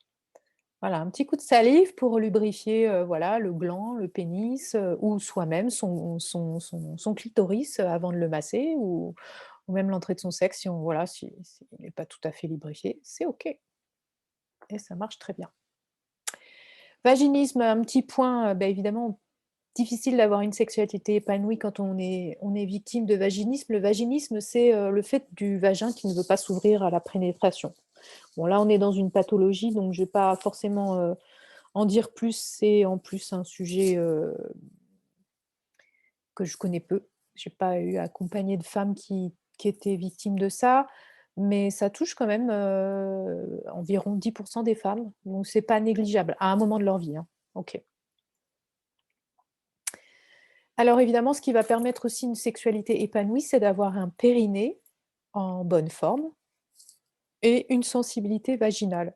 Voilà, un petit coup de salive pour lubrifier, voilà, le gland, le pénis, ou soi-même son clitoris, avant de le masser ou même l'entrée de son sexe si on voilà, si s'il n'est pas tout à fait lubrifié, c'est OK et ça marche très bien. Vaginisme, un petit point, bah, évidemment, difficile d'avoir une sexualité épanouie quand on est victime de vaginisme. Le vaginisme, c'est, le fait du vagin qui ne veut pas s'ouvrir à la pénétration. Bon là, on est dans une pathologie, donc je vais pas forcément, en dire plus. C'est en plus un sujet, que je connais peu. J'ai pas eu à accompagner de femmes qui étaient victimes de ça, mais ça touche quand même, environ 10 des femmes, donc c'est pas négligeable, à un moment de leur vie, hein. OK. Alors évidemment, ce qui va permettre aussi une sexualité épanouie, c'est d'avoir un périnée en bonne forme et une sensibilité vaginale.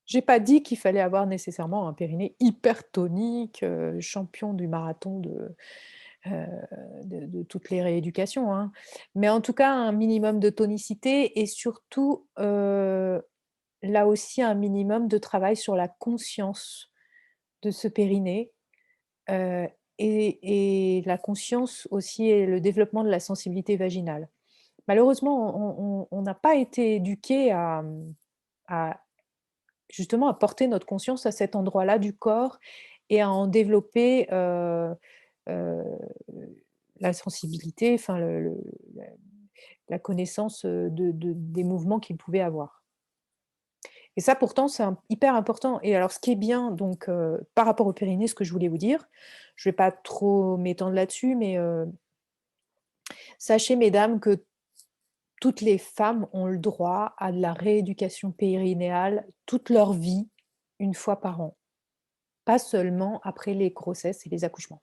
J'ai pas dit qu'il fallait avoir nécessairement un périnée hyper tonique, champion du marathon heu, de toutes les rééducations, hein. Mais en tout cas, un minimum de tonicité et surtout, là aussi, un minimum de travail sur la conscience de ce périnée, heu et la conscience aussi et le développement de la sensibilité vaginale. Malheureusement, on n'a pas été éduqués à justement à porter notre conscience à cet endroit-là du corps et à en développer, heu, la sensibilité, enfin la la connaissance, de des mouvements qu'il pouvait avoir. Et ça pourtant c'est hyper important et alors ce qui est bien donc, par rapport au périnée, ce que je voulais vous dire, je ne vais pas trop m'étendre là-dessus, mais, sachez mesdames que toutes les femmes ont le droit à de la rééducation périnéale toute leur vie, une fois par an. Pas seulement après les grossesses et les accouchements.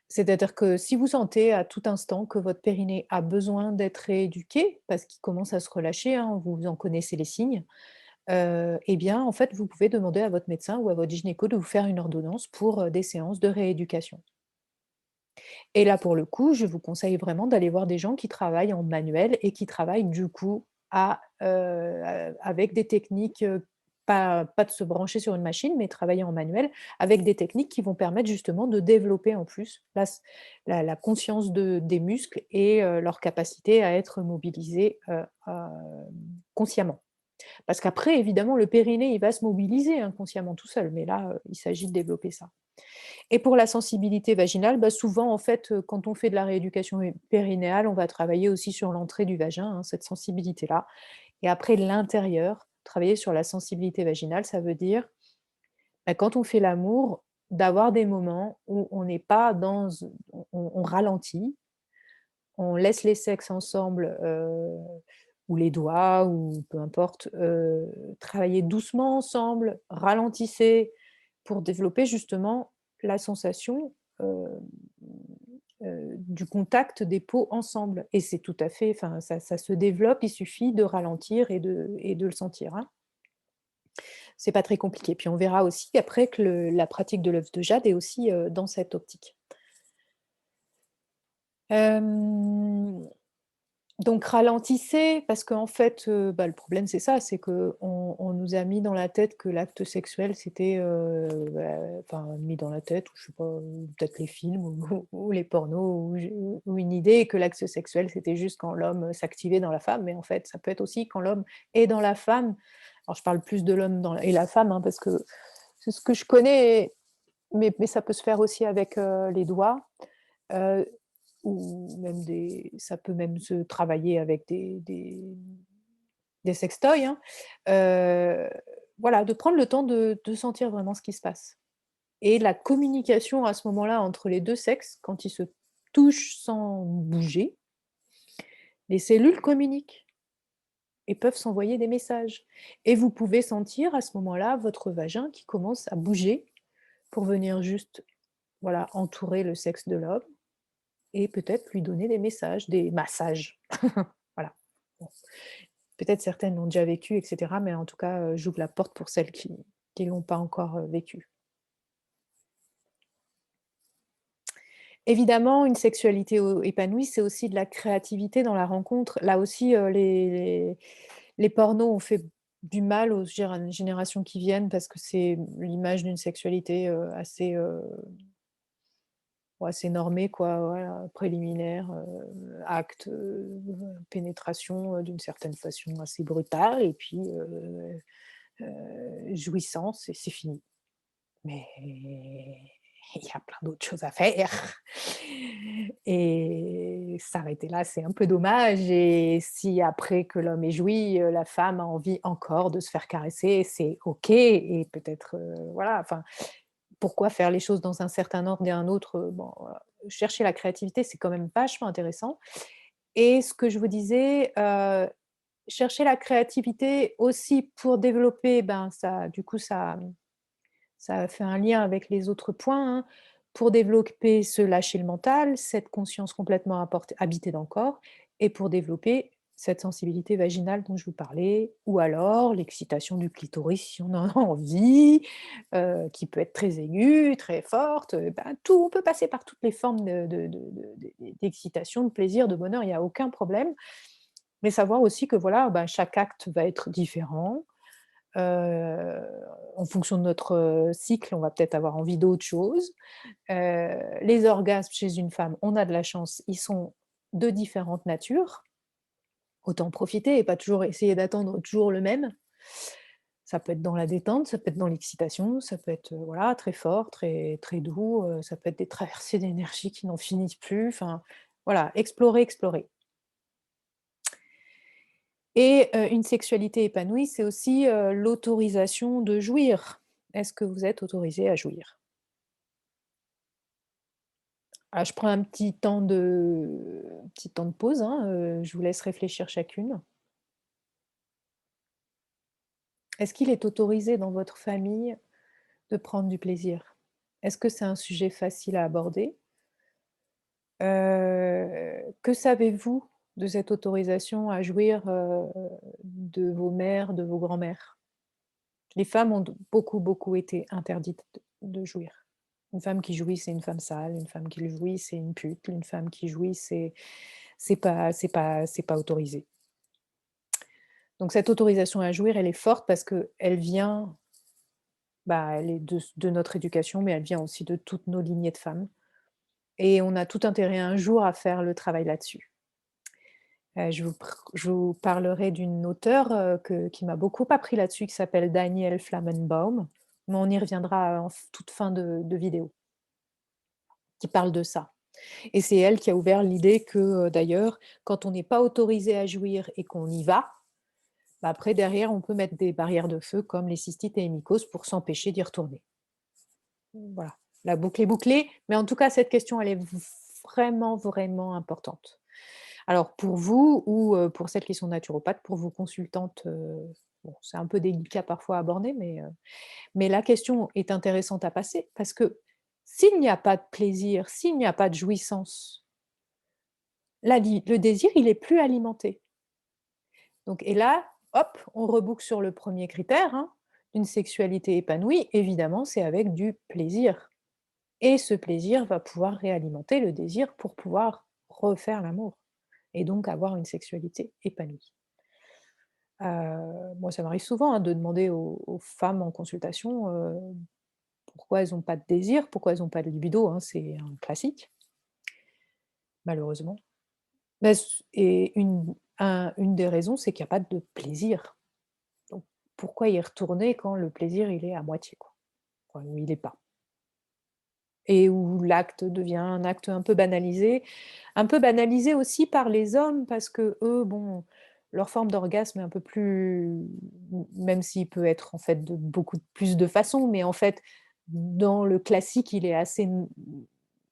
C'est-à-dire que si vous sentez à tout instant que votre périnée a besoin d'être rééduqué, parce qu'il commence à se relâcher, hein, vous en connaissez les signes, et bien, en fait, vous pouvez demander à votre médecin ou à votre gynéco de vous faire une ordonnance pour, des séances de rééducation. Et là, pour le coup, je vous conseille vraiment d'aller voir des gens qui travaillent en manuel et qui travaillent du coup avec des techniques, pas de se brancher sur une machine, mais travailler en manuel avec des techniques qui vont permettre justement de développer en plus la conscience des muscles et leur capacité à être mobilisés, consciemment. Parce qu'après évidemment le périnée, il va se mobiliser inconsciemment tout seul, mais là, il s'agit de développer ça. Et pour la sensibilité vaginale, bah, souvent, en fait, quand on fait de la rééducation périnéale, on va travailler aussi sur l'entrée du vagin, hein, cette sensibilité-là. Et après l'intérieur, travailler sur la sensibilité vaginale, ça veut dire, bah, quand on fait l'amour, d'avoir des moments où on n'est pas dans on ralentit, on laisse les sexes ensemble, ou les doigts ou peu importe, travailler doucement ensemble, ralentissez pour développer justement la sensation, du contact des peaux ensemble et c'est tout à fait enfin ça se développe, il suffit de ralentir et de le sentir, hein. C'est pas très compliqué. Puis on verra aussi après que la pratique de l'œuf de jade est aussi, dans cette optique. Hem Donc ralentissez parce qu'en fait, bah, le problème c'est ça, c'est qu'on nous a mis dans la tête que l'acte sexuel c'était, bah, enfin mis dans la tête ou je sais pas, ou peut-être les films ou les pornos ou une idée que l'acte sexuel c'était juste quand l'homme, s'activait dans la femme, mais en fait ça peut être aussi quand l'homme est dans la femme. Alors je parle plus de l'homme dans et la femme, hein, parce que c'est ce que je connais, mais ça peut se faire aussi avec, les doigts. Heu ou même ça peut même se travailler avec des sextoys, hein. Heu, voilà, de prendre le temps de sentir vraiment ce qui se passe et la communication à ce moment-là entre les 2 sexes, quand ils se touchent sans bouger, Les cellules communiquent et peuvent s'envoyer des messages et vous pouvez sentir à ce moment-là votre vagin qui commence à bouger pour venir juste, voilà, entourer le sexe de l'homme et peut-être lui donner des messages, des massages. Voilà. Bon, peut-être certaines l'ont déjà vécu et cetera, mais en tout cas, j'ouvre la porte pour celles qui l'ont pas encore, vécu. Évidemment, une sexualité épanouie, c'est aussi de la créativité dans la rencontre. Là aussi, les pornos ont fait du mal aux générations qui viennent parce que c'est l'image d'une sexualité, assez, ouais, assez normée quoi, voilà, préliminaire, acte, pénétration, d'une certaine façon assez brutale et puis, jouissance et c'est fini. Mais il y a plein d'autres choses à faire et s'arrêter là, c'est un peu dommage et si après que l'homme ait joui, la femme a envie encore de se faire caresser, c'est OK et peut-être, voilà, enfin, pourquoi faire les choses dans un certain ordre et un autre, bon, chercher la créativité, c'est quand même vachement intéressant et ce que je vous disais, chercher la créativité aussi pour développer, ben, ça du coup, ça fait un lien avec les autres points, hein, pour développer ce lâcher le mental, cette conscience complètement habitée dans le corps et pour développer cette sensibilité vaginale dont je vous parlais ou alors l'excitation du clitoris si on en a envie, qui peut être très aiguë, très forte, ben, tout on peut passer par toutes les formes d'excitation, de plaisir, de bonheur, il y a aucun problème. Mais savoir aussi que voilà, bah, chaque acte va être différent, Heu, en fonction de notre, cycle, on va peut-être avoir envie d'autre chose. Les orgasmes chez une femme, on a de la chance, ils sont de différentes natures. Autant profiter et pas toujours essayer d'attendre toujours le même. Ça peut être dans la détente, ça peut être dans l'excitation, ça peut être, voilà, très fort, très très doux, ça peut être des traversées d'énergie qui n'en finissent plus, enfin, voilà, explorer, explorer. Et une sexualité épanouie, c'est aussi, l'autorisation de jouir. Est-ce que vous êtes autorisé à jouir? Ah, je prends un petit temps de pause, hein, je vous laisse réfléchir chacune. Est-ce qu'il est autorisé dans votre famille de prendre du plaisir? Est-ce que c'est un sujet facile à aborder? Que savez-vous de cette autorisation à jouir, de vos mères, de vos grands-mères? Les femmes ont beaucoup, beaucoup été interdites de jouir. Une femme qui jouit, c'est une femme sale, une femme qui jouit, c'est une pute, une femme qui jouit, c'est pas autorisé. Donc cette autorisation à jouir, elle est forte parce qu'elle vient, bah, elle est de notre éducation, mais elle vient aussi de toutes nos lignées de femmes et on a tout intérêt un jour à faire le travail là-dessus. Je vous parlerai d'une auteure, qui m'a beaucoup appris là-dessus, qui s'appelle Danielle Flammenbaum, mais on y reviendra en toute fin de vidéo, qui parle de ça et c'est elle qui a ouvert l'idée que, d'ailleurs, quand on n'est pas autorisé à jouir et qu'on y va, bah, après derrière on peut mettre des barrières de feu comme les cystites et les mycoses pour s'empêcher d'y retourner. Voilà, la boucle est bouclée, mais en tout cas cette question elle est vraiment, vraiment importante. Alors pour vous ou pour celles qui sont naturopathes, pour vos consultantes, bon, c'est un peu délicat parfois à aborder, mais la question est intéressante à passer parce que s'il n'y a pas de plaisir, s'il n'y a pas de jouissance, le désir, il est plus alimenté. Donc et là, hop, on reboucle sur le premier critère, hein, d'une sexualité épanouie, évidemment, c'est avec du plaisir et ce plaisir va pouvoir réalimenter le désir pour pouvoir refaire l'amour et donc avoir une sexualité épanouie. Moi, ça m'arrive souvent, hein, de demander aux femmes en consultation, pourquoi elles ont pas de désir, pourquoi elles ont pas de libido, hein, c'est un classique, malheureusement. Bah, et une des raisons, c'est qu'il y a pas de plaisir. Donc pourquoi y retourner quand le plaisir, il est à moitié, quoi? Enfin, ou il est pas et où l'acte devient un acte un peu banalisé aussi par les hommes parce qu'eux, bon, leur forme d'orgasme est un peu plus même s'il peut être en fait de beaucoup plus de façons, mais en fait, dans le classique, il est assez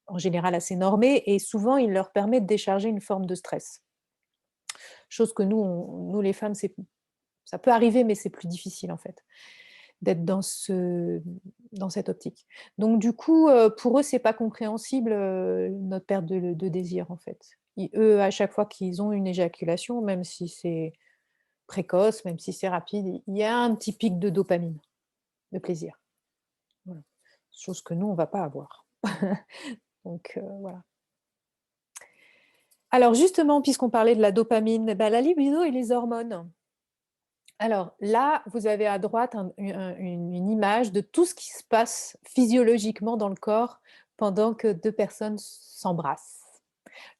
en général assez normé et souvent il leur permet de décharger une forme de stress. Chose que nous les femmes, ça peut arriver, mais c'est plus difficile en fait, d'être dans cette optique. Donc du coup, pour eux, c'est pas compréhensible, notre perte de désir en fait. Eux, à chaque fois qu'ils ont une éjaculation, même si c'est précoce, même si c'est rapide, il y a un petit pic de dopamine, de plaisir. Voilà. Chose que nous, on va pas avoir. Donc voilà. Alors justement, puisqu'on parlait de la dopamine, bah, la libido et les hormones. Alors là, vous avez à droite une image de tout ce qui se passe physiologiquement dans le corps pendant que 2 personnes s'embrassent.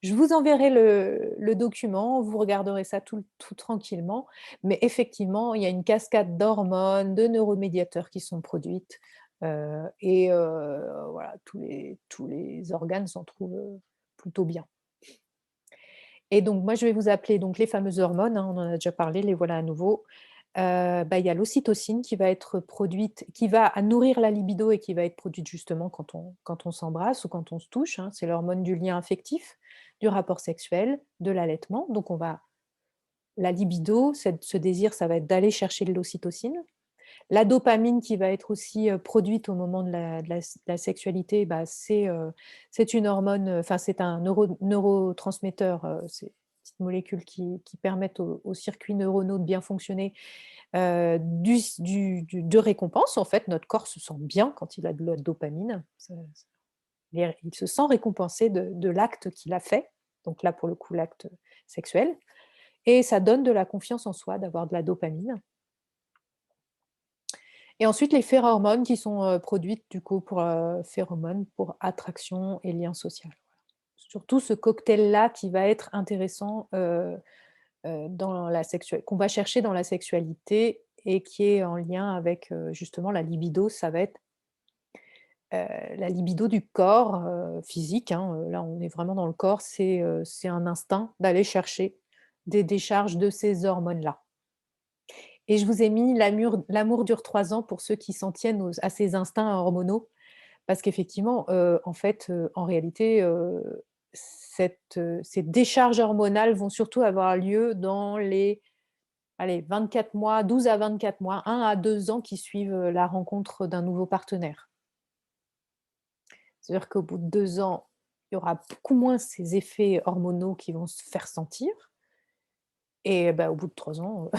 Je vous enverrai le document, vous regarderez ça tout tranquillement, mais effectivement, il y a une cascade d'hormones, de neuromédiateurs qui sont produites, et voilà, tous les organes s'en trouvent, plutôt bien. Et donc moi, je vais vous appeler donc les fameuses hormones, hein, on en a déjà parlé, les voilà à nouveau. Bah, il y a l'ocytocine qui va être produite, qui va nourrir la libido et qui va être produite justement quand on s'embrasse ou quand on se touche, hein. C'est l'hormone du lien affectif, du rapport sexuel, de l'allaitement. Donc la libido, ce désir, ça va être d'aller chercher de l'ocytocine. La dopamine qui va être aussi, produite au moment de la sexualité, bah, c'est une hormone, enfin c'est un neurotransmetteur, c'est une petite molécule qui permettent aux circuits neuronaux de bien fonctionner, de récompense. En fait, notre corps se sent bien quand il a de la dopamine. Il se sent récompensé de l'acte qu'il a fait, donc là, pour le coup, l'acte sexuel, et ça donne de la confiance en soi d'avoir de la dopamine. Et ensuite, les phéromones qui sont, produites du coup phéromones pour attraction et lien social. Surtout ce cocktail-là qui va être intéressant, dans la sexualité, qu'on va chercher dans la sexualité et qui est en lien avec, justement la libido. Ça va être, la libido du corps, physique, hein, là on est vraiment dans le corps, c'est un instinct d'aller chercher des décharges de ces hormones-là. Et je vous ai mis l'amour dure 3 ans pour ceux qui s'en tiennent à ces instincts hormonaux. Parce qu'effectivement, en fait, en réalité, ces décharges hormonales vont surtout avoir lieu dans les, allez, 24 mois, 12 à 24 mois, 1 à 2 ans qui suivent, la rencontre d'un nouveau partenaire. C'est-à-dire qu'au bout de 2 ans, il y aura beaucoup moins ces effets hormonaux qui vont se faire sentir, et bah, au bout de 3 ans,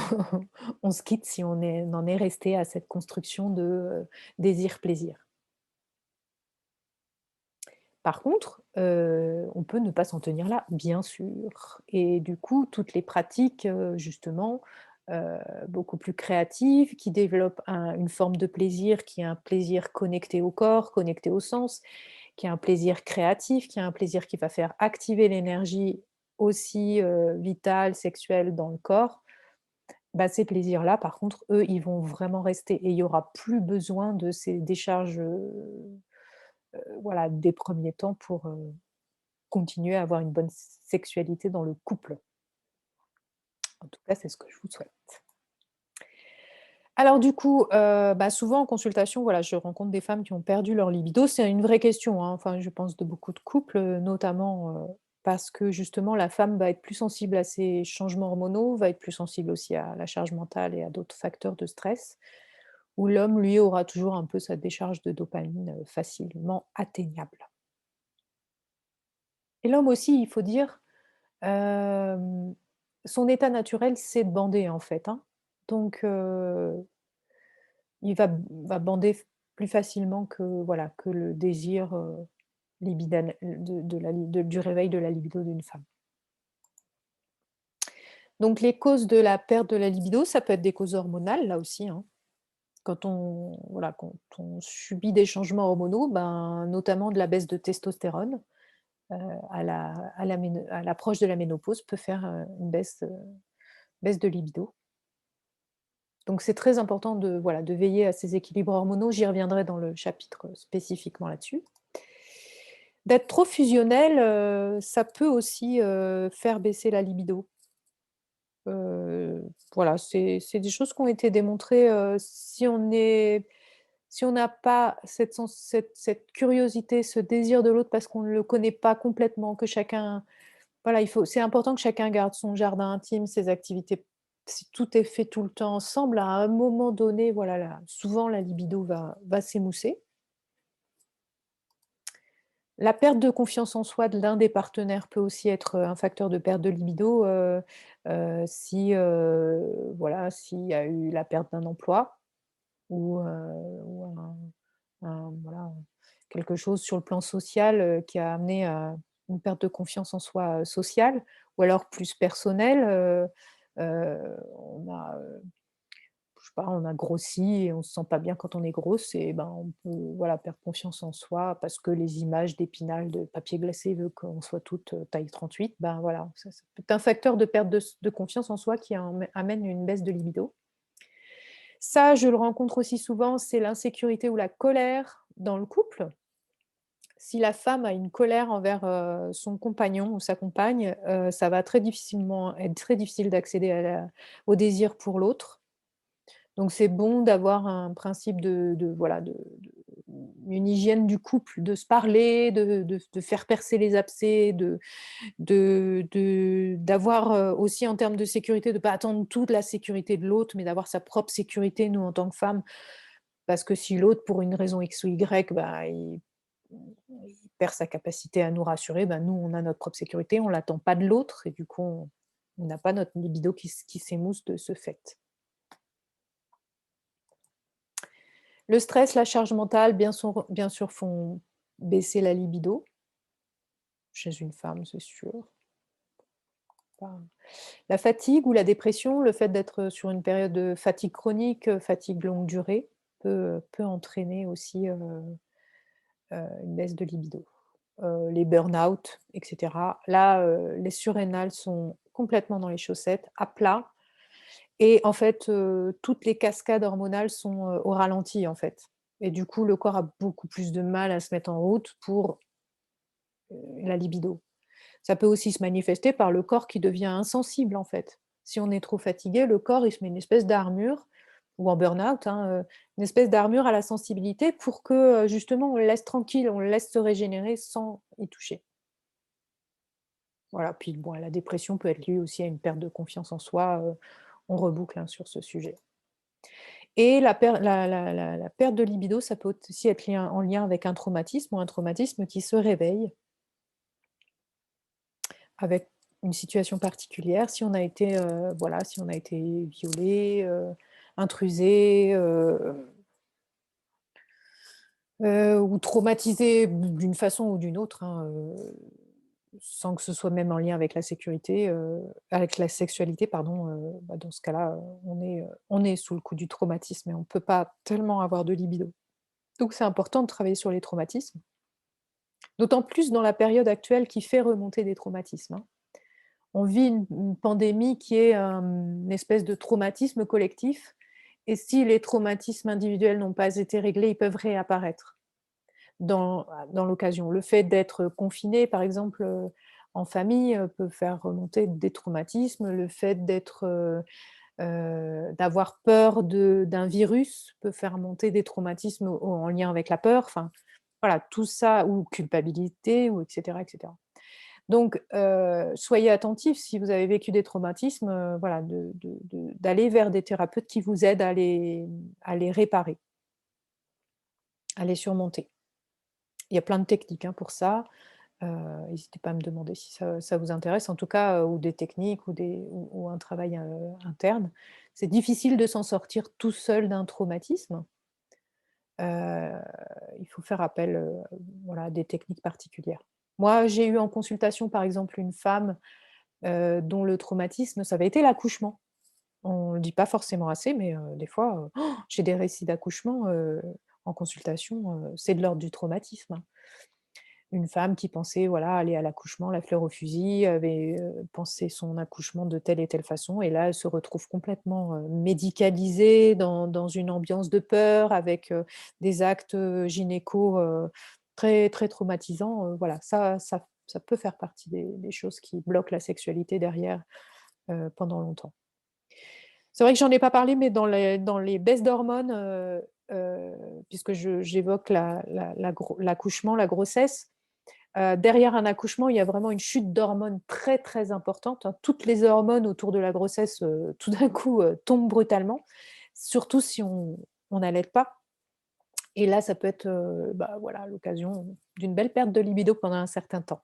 on se quitte si on en est resté à cette construction de, désir-plaisir. Par contre, on peut ne pas s'en tenir là, bien sûr, et du coup, toutes les pratiques, justement, beaucoup plus créatives, qui développent une forme de plaisir qui est un plaisir connecté au corps, connecté au sens, qui est un plaisir créatif, qui est un plaisir qui va faire activer l'énergie aussi, vitale, sexuelle dans le corps. Bah, ces plaisirs-là, par contre, eux, ils vont vraiment rester, et il y aura plus besoin de ces décharges, voilà, des premiers temps pour, continuer à avoir une bonne sexualité dans le couple. En tout cas, c'est ce que je vous souhaite. Alors du coup, bah, souvent en consultation, voilà, je rencontre des femmes qui ont perdu leur libido. C'est une vraie question, hein, enfin, je pense de beaucoup de couples, notamment, parce que justement la femme va être plus sensible à ces changements hormonaux, va être plus sensible aussi à la charge mentale et à d'autres facteurs de stress, où l'homme, lui, aura toujours un peu sa décharge de dopamine, facilement atteignable. Et l'homme aussi, il faut dire, Hem, son état naturel, c'est de bander, en fait, hein. Donc il va bander plus facilement que, voilà, que le désir, de la li de du réveil de la libido d'une femme. Donc les causes de la perte de la libido, ça peut être des causes hormonales, là aussi, hein. Quand on subit des changements hormonaux, ben, notamment de la baisse de testostérone, heu, à l'approche de la ménopause peut faire, une baisse de libido. Donc c'est très important de, voilà, de veiller à ces équilibres hormonaux. J'y reviendrai dans le chapitre spécifiquement là-dessus. D'être trop fusionnel, ça peut aussi, faire baisser la libido. Heu, voilà, c'est des choses qui ont été démontrées, si on n'a pas cette curiosité, ce désir de l'autre parce qu'on ne le connaît pas complètement, que chacun voilà, c'est important que chacun garde son jardin intime, ses activités. Si tout est fait tout le temps ensemble, à un moment donné, voilà, souvent la libido va s'émousser. La perte de confiance en soi de l'un des partenaires peut aussi être, un facteur de perte de libido, si, voilà, s'il y a eu la perte d'un emploi ou voilà, quelque chose sur le plan social, qui a amené à une perte de confiance en soi, sociale, ou alors plus personnelle, on a, je sais pas, on a grossi et on se sent pas bien quand on est grosse et ben, on peut, voilà, perdre confiance en soi parce que les images d'Épinal de papier glacé veulent qu'on soit toutes, taille 38. Ben, voilà, ça peut être un facteur de perte de confiance en soi qui amène une baisse de libido. Ça, je le rencontre aussi souvent, c'est l'insécurité ou la colère dans le couple. Si la femme a une colère envers, son compagnon ou sa compagne, ça va très difficilement être très difficile d'accéder au désir pour l'autre. Donc c'est bon d'avoir un principe de voilà, une hygiène du couple, de se parler, de faire percer les abcès, d'avoir, aussi en termes de sécurité, de ne pas attendre toute la sécurité de l'autre, mais d'avoir sa propre sécurité, nous, en tant que femmes. Parce que si l'autre, pour une raison X ou Y, bah, il perd sa capacité à nous rassurer, bah, nous, on a notre propre sécurité, on l'attend pas de l'autre et du coup, on n'a pas notre libido qui s'émousse de ce fait. Le stress, la charge mentale, bien sûr, font baisser la libido chez une femme, c'est sûr. Pas La fatigue ou la dépression, le fait d'être sur une période de fatigue chronique, fatigue longue durée, peut entraîner aussi, une baisse de libido. Les burn-out et cetera. Là, les surrénales sont complètement dans les chaussettes, à plat et en fait, toutes les cascades hormonales sont, au ralenti, en fait et du coup, le corps a beaucoup plus de mal à se mettre en route pour, la libido. Ça peut aussi se manifester par le corps qui devient insensible, en fait. Si on est trop fatigué, le corps, il se met une espèce d'armure ou en burn-out, hein, une espèce d'armure à la sensibilité pour que, justement, on le laisse tranquille, on le laisse se régénérer sans y toucher. Voilà, puis bon, la dépression peut être liée aussi à une perte de confiance en soi, on reboucle, hein, sur ce sujet et la perte de libido, ça peut aussi être en lien avec un traumatisme ou un traumatisme qui se réveille avec une situation particulière. Si on a été, voilà, si on a été violé, intrusé, ou traumatisé d'une façon ou d'une autre, hein, sans que ce soit même en lien avec la sécurité, avec la sexualité pardon, bah, dans ce cas-là, on est sous le coup du traumatisme et on ne peut pas tellement avoir de libido. Donc c'est important de travailler sur les traumatismes, d'autant plus dans la période actuelle qui fait remonter des traumatismes, hein. On vit une pandémie qui est, une espèce de traumatisme collectif et si les traumatismes individuels n'ont pas été réglés, ils peuvent réapparaître dans l'occasion. Le fait d'être confiné, par exemple, en famille, peut faire remonter des traumatismes. Le fait d'avoir peur d'un virus peut faire remonter des traumatismes en lien avec la peur. Enfin, voilà, tout ça ou culpabilité ou et cetera, et cetera. Donc, soyez attentifs si vous avez vécu des traumatismes, voilà, d'aller vers des thérapeutes qui vous aident à les réparer, à les surmonter. Il y a plein de techniques, hein, pour ça. N'hésitez pas à me demander si ça vous intéresse, en tout cas, ou des techniques ou un travail, interne. C'est difficile de s'en sortir tout seul d'un traumatisme. Heu, il faut faire appel, voilà, à des techniques particulières. Moi, j'ai eu en consultation, par exemple, une femme, dont le traumatisme, ça avait été l'accouchement. On le dit pas forcément assez, mais des fois, j'ai des récits d'accouchement, en consultation, c'est de l'ordre du traumatisme, hein. Une femme qui pensait, voilà, aller à l'accouchement, la fleur au fusil, avait, pensé son accouchement de telle et telle façon et là, elle se retrouve complètement, médicalisée dans une ambiance de peur avec, des actes, gynéco, très, très traumatisants, voilà, ça peut faire partie des choses qui bloquent la sexualité derrière, pendant longtemps. C'est vrai que j'en ai pas parlé, mais dans les baisses d'hormones, puisque j'évoque l'accouchement, la grossesse, Derrière un accouchement, il y a vraiment une chute d'hormones très, très importante, hein. Toutes les hormones autour de la grossesse, tout d'un coup, tombent brutalement, surtout si on n'allaite pas et là, ça peut être, bah, voilà, l'occasion d'une belle perte de libido pendant un certain temps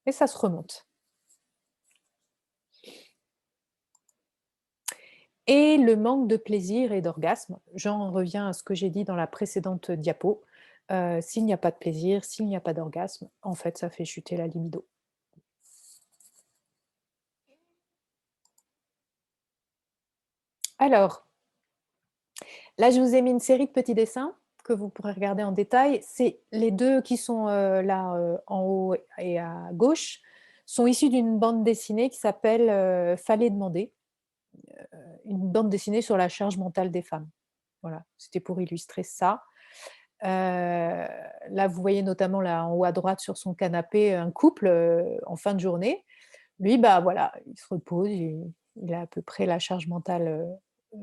et ça se remonte. Et le manque de plaisir et d'orgasme, j'en reviens à ce que j'ai dit dans la précédente diapo. S'il n'y a pas de plaisir, s'il n'y a pas d'orgasme, en fait, ça fait chuter la libido. Alors, là, je vous ai mis une série de petits dessins que vous pourrez regarder en détail. C'est les 2 qui sont, là, en haut et à gauche, sont issus d'une bande dessinée qui s'appelle, Fallait demander, une bande dessinée sur la charge mentale des femmes. Voilà, c'était pour illustrer ça. Là, vous voyez notamment là en haut à droite sur son canapé un couple, en fin de journée. Lui, bah, voilà, il se repose, il a à peu près la charge mentale, heu,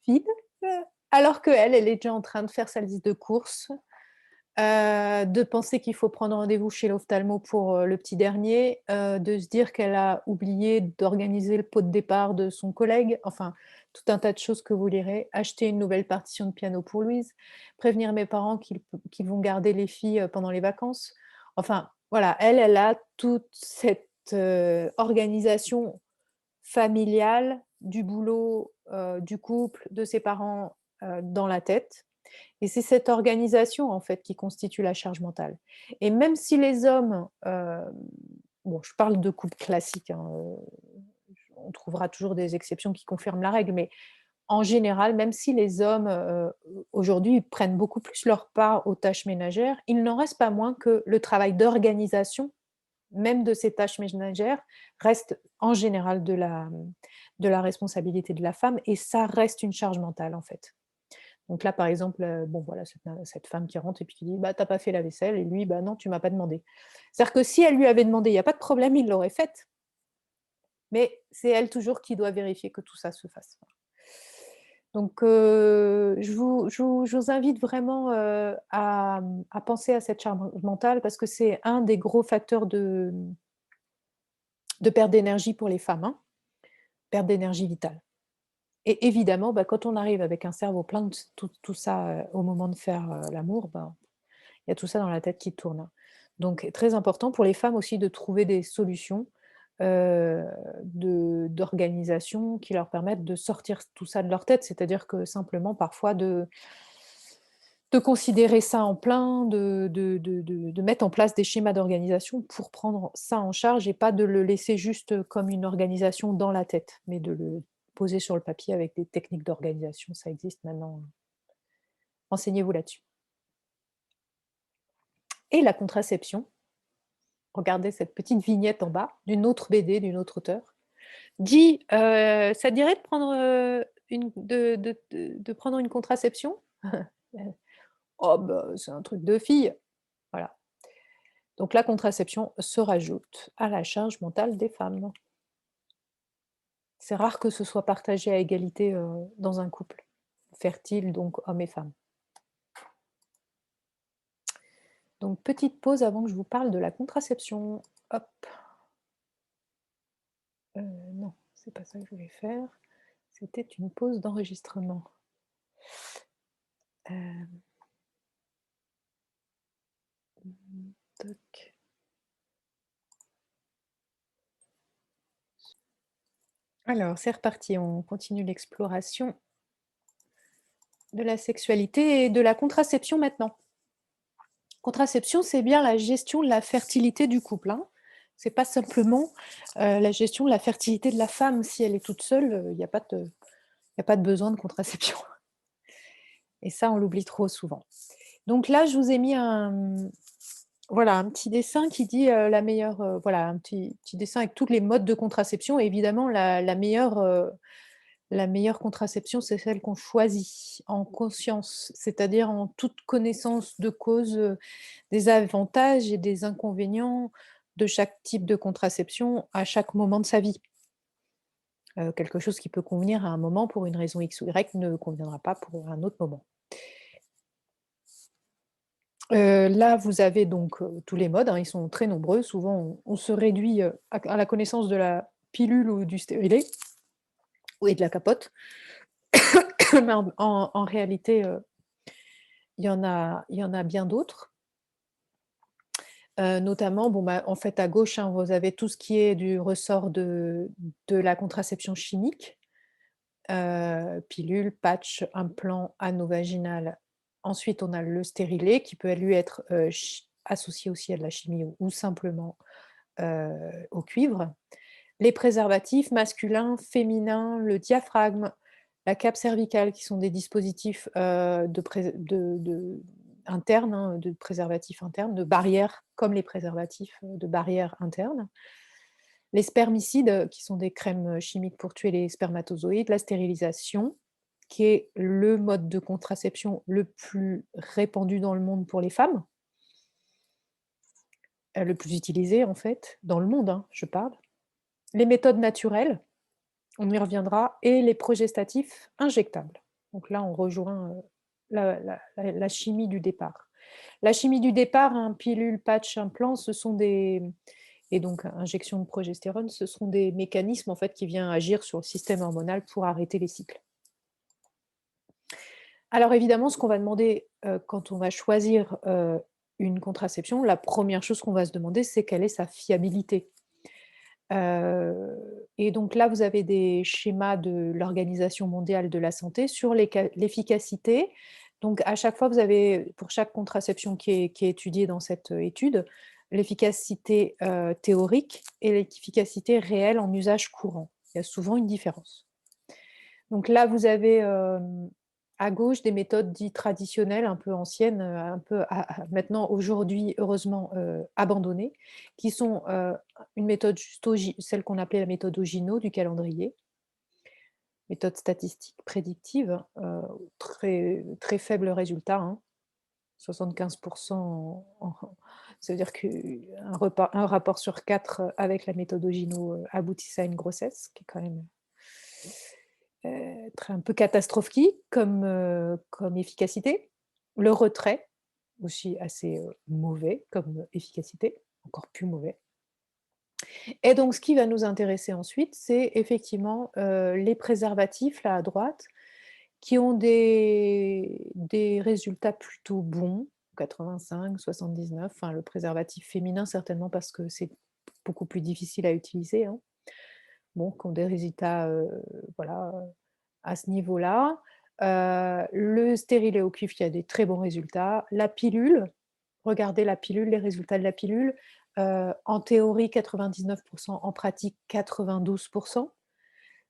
vide, heu, alors qu'elle, elle est déjà en train de faire sa liste de courses, de penser qu'il faut prendre rendez-vous chez l'ophtalmo pour, le petit dernier, de se dire qu'elle a oublié d'organiser le pot de départ de son collègue, enfin, tout un tas de choses que vous lirez. Acheter une nouvelle partition de piano pour Louise, prévenir mes parents qu'ils vont garder les filles, pendant les vacances. Enfin, voilà, elle a toute cette, organisation familiale, du boulot, du couple, de ses parents, dans la tête et c'est cette organisation, en fait, qui constitue la charge mentale et même si les hommes, bon, je parle de couple classique, hein, on trouvera toujours des exceptions qui confirment la règle, mais en général, même si les hommes, aujourd'hui prennent beaucoup plus leur part aux tâches ménagères, il n'en reste pas moins que le travail d'organisation, même de ces tâches ménagères, reste en général de la responsabilité de la femme et ça reste une charge mentale, en fait. Donc là, par exemple, bon voilà, cette femme qui rentre et puis qui dit: «Bah, tu as pas fait la vaisselle» et lui: «Bah non, tu m'as pas demandé». C'est-à-dire que si elle lui avait demandé, il y a pas de problème, il l'aurait faite, mais c'est elle toujours qui doit vérifier que tout ça se fasse. Donc je vous invite vraiment, à penser à cette charge mentale parce que c'est un des gros facteurs de perte d'énergie pour les femmes, hein, perte d'énergie vitale. Et évidemment, bah, quand on arrive avec un cerveau plein de tout ça, au moment de faire, l'amour, ben il y a tout ça dans la tête qui tourne, hein. Donc très important pour les femmes aussi de trouver des solutions, d'organisation qui leur permettent de sortir tout ça de leur tête. C'est-à-dire que simplement parfois de considérer ça en plein, de mettre en place des schémas d'organisation pour prendre ça en charge et pas de le laisser juste, comme une organisation dans la tête, mais de le poser sur le papier avec des techniques d'organisation. Ça existe maintenant, renseignez-vous là-dessus. Et la contraception. Regardez cette petite vignette en bas d'une autre BD, d'une autre auteure. Dit: «Ça te dirait de prendre, une de prendre une contraception?» «Oh bah, c'est un truc de fille!» Voilà. Donc la contraception se rajoute à la charge mentale des femmes. C'est rare que ce soit partagé à égalité, dans un couple fertile, donc homme et femme. Donc petite pause avant que je vous parle de la contraception. Hop, non, c'est pas ça que je voulais faire. C'était une pause d'enregistrement. Hem, Toc. Alors, c'est reparti, on continue l'exploration de la sexualité et de la contraception maintenant. Contraception, c'est bien la gestion de la fertilité du couple, hein. C'est pas simplement, la gestion de la fertilité de la femme. Si elle est toute seule, il y a pas de besoin de contraception et ça, on l'oublie trop souvent. Donc là, je vous ai mis voilà, un petit dessin qui dit, la meilleure, voilà, un petit dessin avec tous les modes de contraception et évidemment la meilleure contraception, c'est celle qu'on choisit en conscience, c'est-à-dire en toute connaissance de cause, des avantages et des inconvénients de chaque type de contraception à chaque moment de sa vie. Quelque chose qui peut convenir à un moment pour une raison X ou Y ne conviendra pas pour un autre moment. Là, vous avez donc, tous les modes, hein, ils sont très nombreux. Souvent, on se réduit, à la connaissance de la pilule ou du stérilet ou et de la capote. Mais en réalité, il y en a bien d'autres. Notamment, bon, bah, en fait, à gauche, hein, vous avez tout ce qui est du ressort de la contraception chimique, pilule, patch, implant, anneau vaginal. Ensuite, on a le stérilet qui peut lui être, associé aussi à de la chimie ou simplement, au cuivre. Les préservatifs masculins, féminins, le diaphragme, la cape cervicale qui sont des dispositifs, internes, hein, de préservatifs internes, de barrières comme les préservatifs, de barrières internes. Les spermicides, qui sont des crèmes, chimiques pour tuer les spermatozoïdes, la stérilisation, qui est le mode de contraception le plus répandu dans le monde pour les femmes, le plus utilisé en fait, dans le monde, hein, je parle. Les méthodes naturelles, on y reviendra, et les progestatifs injectables. Donc là, on rejoint, la chimie du départ. La chimie du départ, hein, pilule, patch, implant, ce sont des et donc injection de progestérone, ce sont des mécanismes en fait qui viennent agir sur le système hormonal pour arrêter les cycles. Alors évidemment, ce qu'on va demander, quand on va choisir, une contraception, la première chose qu'on va se demander, c'est quelle est sa fiabilité. Et donc là, vous avez des schémas de l'Organisation mondiale de la santé sur l'efficacité. Donc à chaque fois, vous avez pour chaque contraception qui est étudiée dans cette, étude, l'efficacité, théorique et l'efficacité réelle en usage courant. Il y a souvent une différence. Donc là, vous avez, à gauche des méthodes dites traditionnelles, un peu anciennes, un peu maintenant aujourd'hui heureusement, abandonnées, qui sont, une méthode juste celle qu'on appelait la méthode Ogino du calendrier, méthode statistique prédictive, très très faible résultat, hein, 75 ça veut dire qu'un rapport sur 4 avec la méthode Ogino, aboutissait à une grossesse, qui est quand même très un peu catastrophique comme efficacité. Le retrait, aussi assez, mauvais comme efficacité, encore plus mauvais. Et donc ce qui va nous intéresser ensuite, c'est effectivement, les préservatifs là à droite, qui ont des résultats plutôt bons, 85-79, enfin le préservatif féminin certainement parce que c'est beaucoup plus difficile à utiliser, hein. Bon, qui ont des résultats, voilà, à ce niveau-là. Le stérilet au cuivre qui a des très bons résultats. La pilule, regardez la pilule, les résultats de la pilule, en théorie 99, en pratique 92.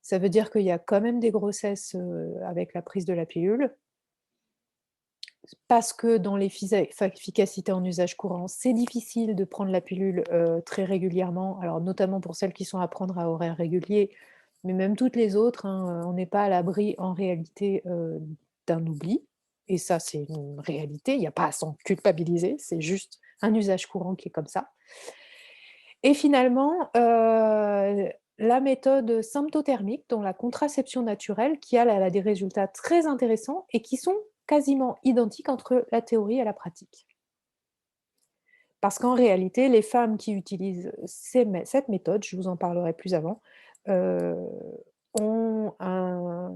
Ça veut dire qu'il y a quand même des grossesses, avec la prise de la pilule. Parce que dans efficacité en usage courant, c'est difficile de prendre la pilule, très régulièrement, alors notamment pour celles qui sont à prendre à horaires réguliers, mais même toutes les autres, hein, on n'est pas à l'abri en réalité, d'un oubli, et ça c'est une réalité, il n'y a pas à s'en culpabiliser, c'est juste un usage courant qui est comme ça. Et finalement, la méthode symptothermique, dont la contraception naturelle, qui elle a des résultats très intéressants et qui sont quasiment identiques entre la théorie et la pratique. Parce qu'en réalité, les femmes qui utilisent cette méthode, je vous en parlerai plus avant, heu, ont un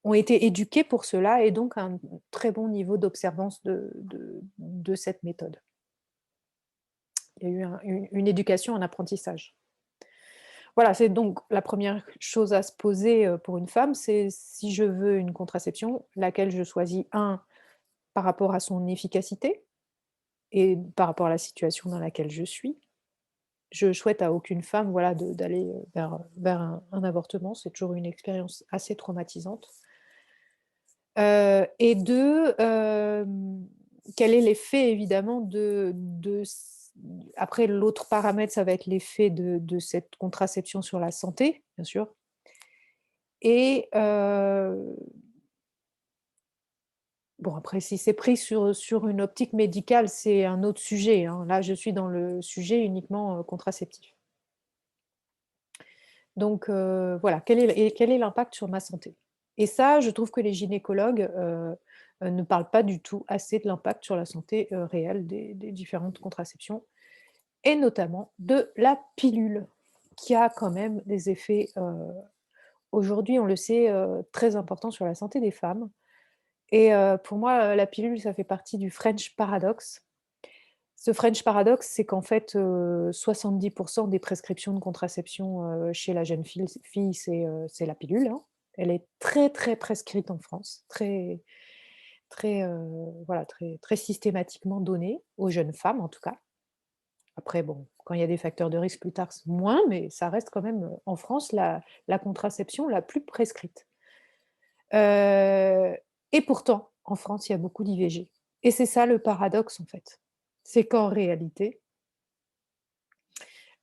ont été éduquées pour cela et donc un très bon niveau d'observance de cette méthode. Il y a eu une éducation, un apprentissage. Voilà, c'est donc la première chose à se poser, pour une femme, c'est si je veux une contraception, laquelle je choisis? Un, par rapport à son efficacité et par rapport à la situation dans laquelle je suis. Je souhaite à aucune femme, voilà, d'aller, vers un avortement. C'est toujours une expérience assez traumatisante. Et 2, quel est l'effet évidemment après l'autre paramètre, ça va être l'effet de cette contraception sur la santé, bien sûr. Et bon après si c'est pris sur une optique médicale, c'est un autre sujet, hein. Là, je suis dans le sujet uniquement, contraceptif. Donc voilà, quel est l'impact sur ma santé? Et ça, je trouve que les gynécologues, ne parlent pas du tout assez de l'impact sur la santé, réelle des différentes contraceptions et notamment de la pilule, qui a quand même des effets, aujourd'hui, on le sait, très importants sur la santé des femmes et pour moi, la pilule, ça fait partie du French paradox. Ce French paradox, c'est qu'en fait, 70 des prescriptions de contraception, chez la jeune fille, c'est la pilule, hein. Elle est très, très prescrite en France, très très, voilà, très très systématiquement donnée aux jeunes femmes, en tout cas. Après bon, quand il y a des facteurs de risque plus tard, c'est moins, mais ça reste quand même, en France, la contraception la plus prescrite. Heu et pourtant, en France, il y a beaucoup d'IVG et c'est ça le paradoxe, en fait. C'est qu'en réalité,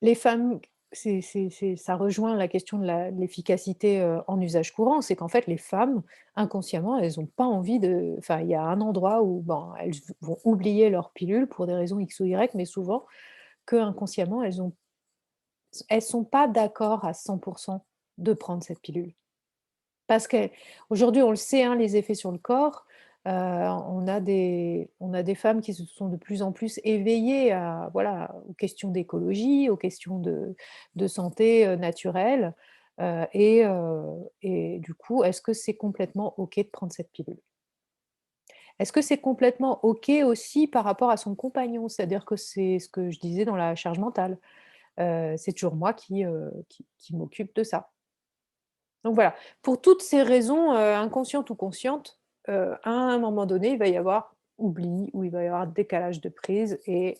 les femmes c'est ça rejoint la question de l'efficacité, en usage courant. C'est qu'en fait, les femmes, inconsciemment, elles ont pas envie de enfin, il y a un endroit où, ben, elles vont oublier leur pilule pour des raisons X ou Y, mais souvent qu'inconsciemment, elles sont pas d'accord à 100 de prendre cette pilule. Parce qu'aujourd'hui, on le sait, hein, les effets sur le corps, on a des femmes qui se sont de plus en plus éveillées à voilà, aux questions d'écologie, aux questions de santé, naturelle, et du coup, est-ce que c'est complètement OK de prendre cette pilule? Est-ce que c'est complètement OK aussi par rapport à son compagnon? C'est-à-dire que c'est ce que je disais dans la charge mentale, c'est toujours moi qui m'occupe de ça. Donc voilà, pour toutes ces raisons, inconscientes ou conscientes, à un moment donné, il va y avoir oubli ou il va y avoir décalage de prise et